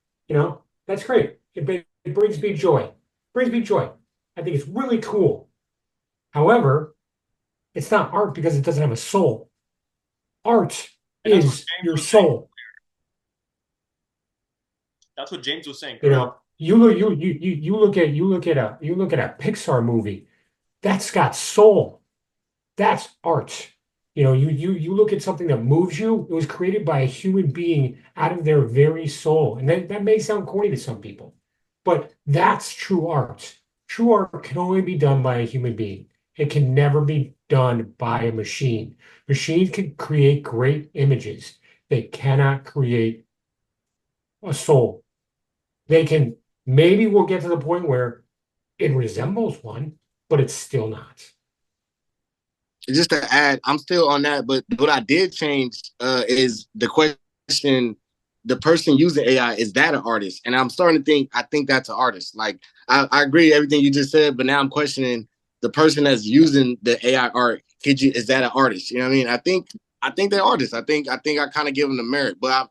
That's great. It brings me joy. Brings me joy. I think it's really cool. However, it's not art because it doesn't have a soul. Art is your soul. That's what James was saying. You look at a Pixar movie. That's got soul. That's art. You look at something that moves you. It was created by a human being out of their very soul. And that may sound corny to some people, but that's true art. True art can only be done by a human being. It can never be done by a machine. Machines can create great images. They cannot create a soul. They can, maybe we'll get to the point where it resembles one, but it's still not. Just to add, I'm still on that, but what I did change is the question: the person using AI, is that an artist? And I'm starting to think, I think that's an artist. Like I agree everything you just said, but now I'm questioning the person that's using the AI art. Is that an artist? You know what I mean? I think they're artists. I think I kind of give them the merit, but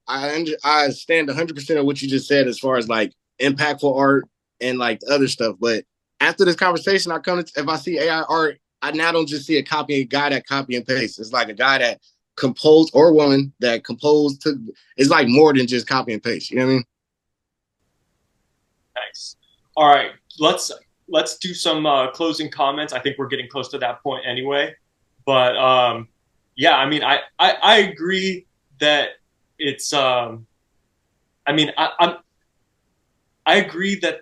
I stand 100% of what you just said as far as like impactful art and like the other stuff. But after this conversation, if I see AI art, I now don't just see a guy that copy and paste. It's like a guy that composed, or woman that composed to. It's like more than just copy and paste. You know what I mean? Nice. All right, let's do some closing comments. I think we're getting close to that point anyway. But yeah, I mean, I agree that it's. I mean, I agree that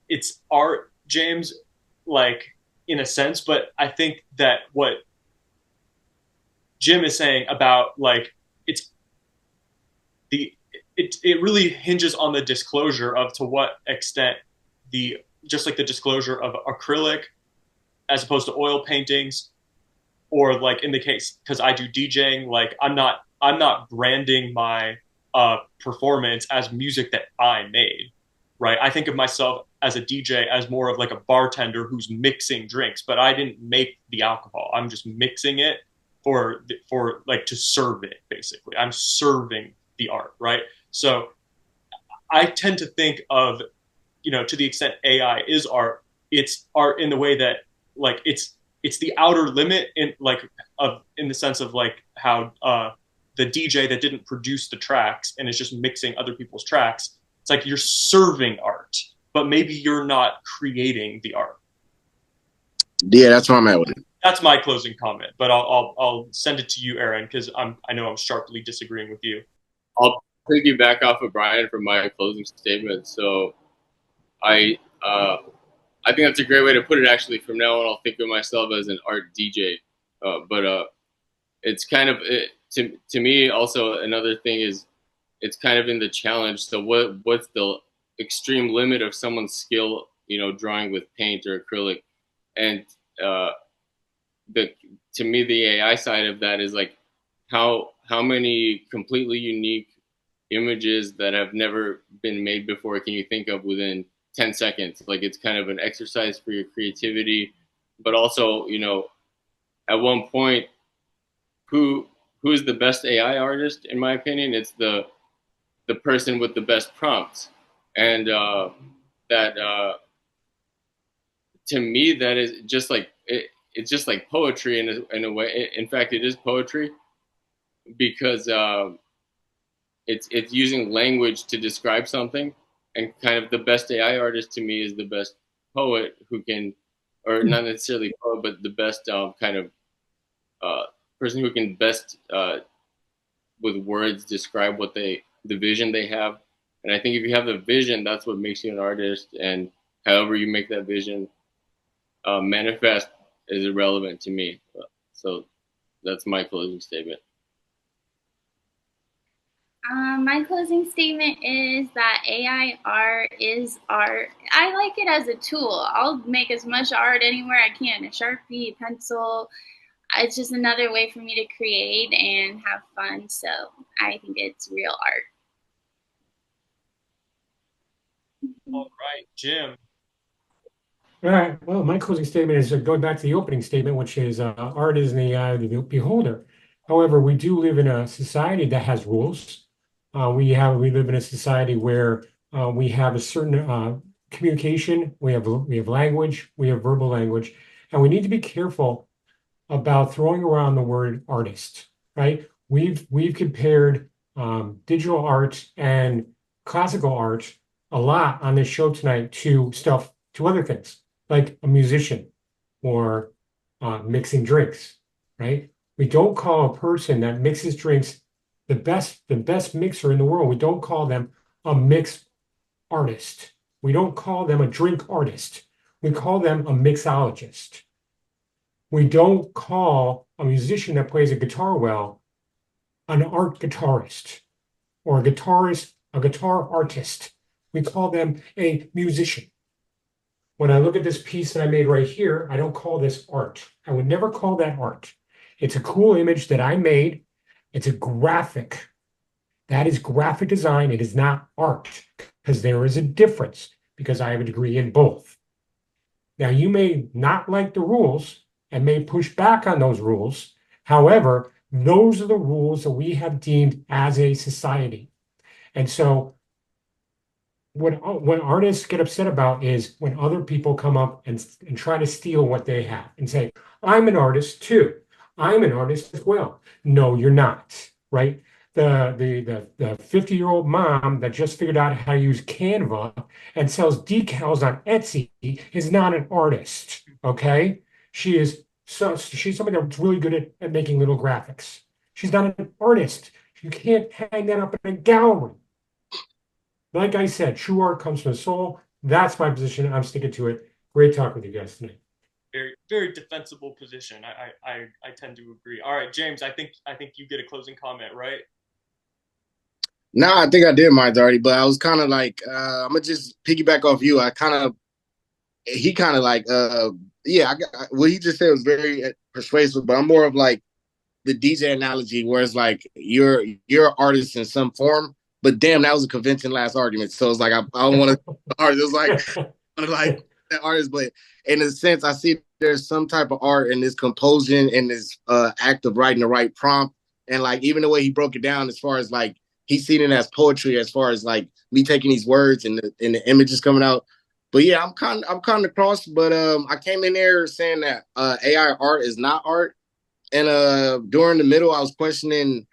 it's art, James, like in a sense, but I think that what Jim is saying about like it really hinges on the disclosure of to what extent just like the disclosure of acrylic as opposed to oil paintings, or like in the case, because I do DJing, like I'm not branding my performance as music that I made, right? I think of myself as a DJ as more of like a bartender who's mixing drinks, but I didn't make the alcohol. I'm just mixing it for like to serve it, basically. I'm serving the art, right? So I tend to think of, to the extent AI is art, it's art in the way that like it's the outer limit in the sense of like how the DJ that didn't produce the tracks and is just mixing other people's tracks. It's like you're serving art, but maybe you're not creating the art. Yeah, that's where I'm at with it. That's my closing comment, but I'll send it to you, Aaron, because I know I'm sharply disagreeing with you. I'll piggyback off of Brian for my closing statement. So I think that's a great way to put it. Actually, from now on, I'll think of myself as an art DJ. But it's kind of to me also another thing is it's kind of in the challenge. So what's the extreme limit of someone's skill? Drawing with paint or acrylic, and to me the AI side of that is like how many completely unique images that have never been made before can you think of within 10 seconds? Like it's kind of an exercise for your creativity but also, you know, at one point, who's the best AI artist? In my opinion, it's the person with the best prompts, and that to me, that is just like it's just like poetry in a way. In fact, it is poetry because it's using language to describe something, and kind of the best AI artist to me is the best poet who can, or not necessarily poet, but the best kind of person who can best with words describe what the vision they have. And I think if you have the vision, that's what makes you an artist. And however you make that vision manifest is irrelevant to me. So that's my closing statement. My closing statement is that AI art is art. I like it as a tool. I'll make as much art anywhere I can, a Sharpie, pencil. It's just another way for me to create and have fun. So I think it's real art. All right, Jim. All right. Well, my closing statement is going back to the opening statement, which is art is in the eye of the beholder. However, we do live in a society that has rules. We live in a society where we have a certain communication. We have language. We have verbal language, and we need to be careful about throwing around the word artist. Right? We've compared digital art and classical art a lot on this show tonight to other things, like a musician or mixing drinks, right? We don't call a person that mixes drinks the best mixer in the world. We don't call them a mix artist. We don't call them a drink artist. We call them a mixologist. We don't call a musician that plays a guitar well an art guitarist or a guitar artist. We call them a musician. When I look at this piece that I made right here, I don't call this art. I would never call that art. It's a cool image that I made. It's a graphic. That is graphic design. It is not art, because there is a difference, because I have a degree in both. Now, you may not like the rules and may push back on those rules. However, those are the rules that we have deemed as a society. And so what artists get upset about is when other people come up and try to steal what they have and say, I'm an artist too. I'm an artist as well. No, you're not, right? The 50-year-old mom that just figured out how to use Canva and sells decals on Etsy is not an artist, okay? She's somebody that's really good at making little graphics. She's not an artist. You can't hang that up in a gallery. Like I said, true art comes from the soul. That's my position. I'm sticking to it. Great talk with you guys tonight. Very, very defensible position. I tend to agree. All right, James, I think you get a closing comment, right? Nah, I think I did mine already, but I was kind of like, I'm gonna just piggyback off you. He kind of like, yeah, what he just said was very persuasive, but I'm more of like the DJ analogy, where it's like you're an artist in some form, but damn, that was a convincing last argument. So it's like I don't want to artist. It was like that artist, but in a sense, I see there's some type of art in this composition and this act of writing the right prompt, and like even the way he broke it down, as far as like he's seen it as poetry, as far as like me taking these words and the images coming out. But yeah, I'm kind of across, but I came in there saying that AI art is not art. And during the middle, I was questioning,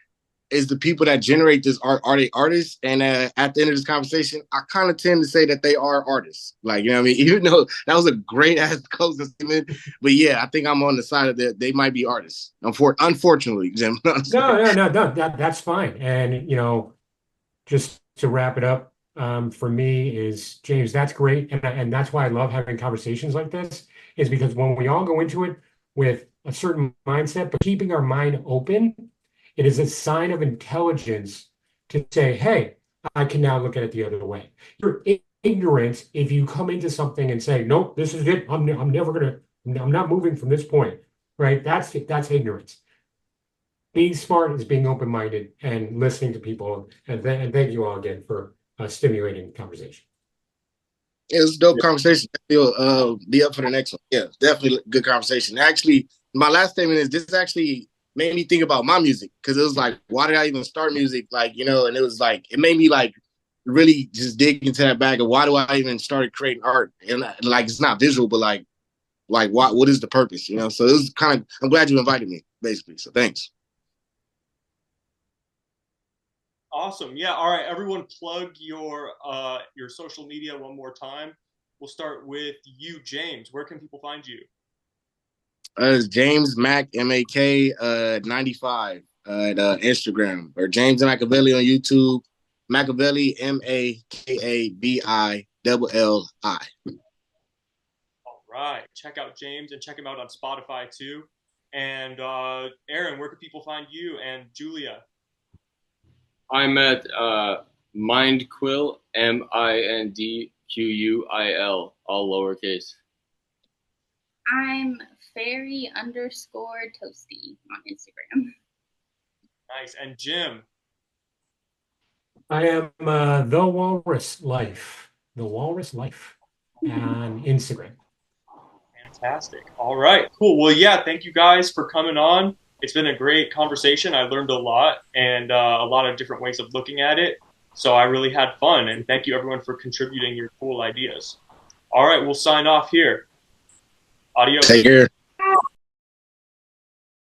is the people that generate this art, are they artists? And at the end of this conversation, I kind of tend to say that they are artists. Like, you know what I mean? Even though that was a great ass closing statement. But yeah, I think I'm on the side of that they might be artists. Unfortunately, Jim. No, that's fine. And, just to wrap it up, for me is, James, that's great. And that's why I love having conversations like this, is because when we all go into it with a certain mindset, but keeping our mind open, it is a sign of intelligence to say, hey, I can now look at it the other way. You're ignorant if you come into something and say, nope, this is it. I'm not moving from this point, right? That's ignorance. Being smart is being open-minded and listening to people. And thank you all again for stimulating the conversation. It was a dope conversation. You'll be up for the next one. Yeah, definitely good conversation. Actually, my last statement is this actually made me think about my music because it was like, why did I even start music? Like, you know, and it was like, it made me like really just dig into that bag of why do I even started creating art? And like, it's not visual, but like what is the purpose? You know, so it was kind of, I'm glad you invited me basically. So thanks. Awesome. Yeah. All right. Everyone, plug your social media one more time. We'll start with you, James. Where can people find you? It's James Mac MAK 95 at Instagram or James Machiavelli on YouTube. Machiavelli MAKABILLI. All right. Check out James and check him out on Spotify too. And Aaron, where can people find you? And Julia? I'm at Mindquill, MINDQUIL, all lowercase. I'm fairy_toasty on Instagram. Nice. And Jim? I am the Walrus Life, on Instagram. Fantastic. All right. Cool. Well, yeah. Thank you guys for coming on. It's been a great conversation. I learned a lot and a lot of different ways of looking at it. So I really had fun. And thank you, everyone, for contributing your cool ideas. All right. We'll sign off here. Adios. Take care.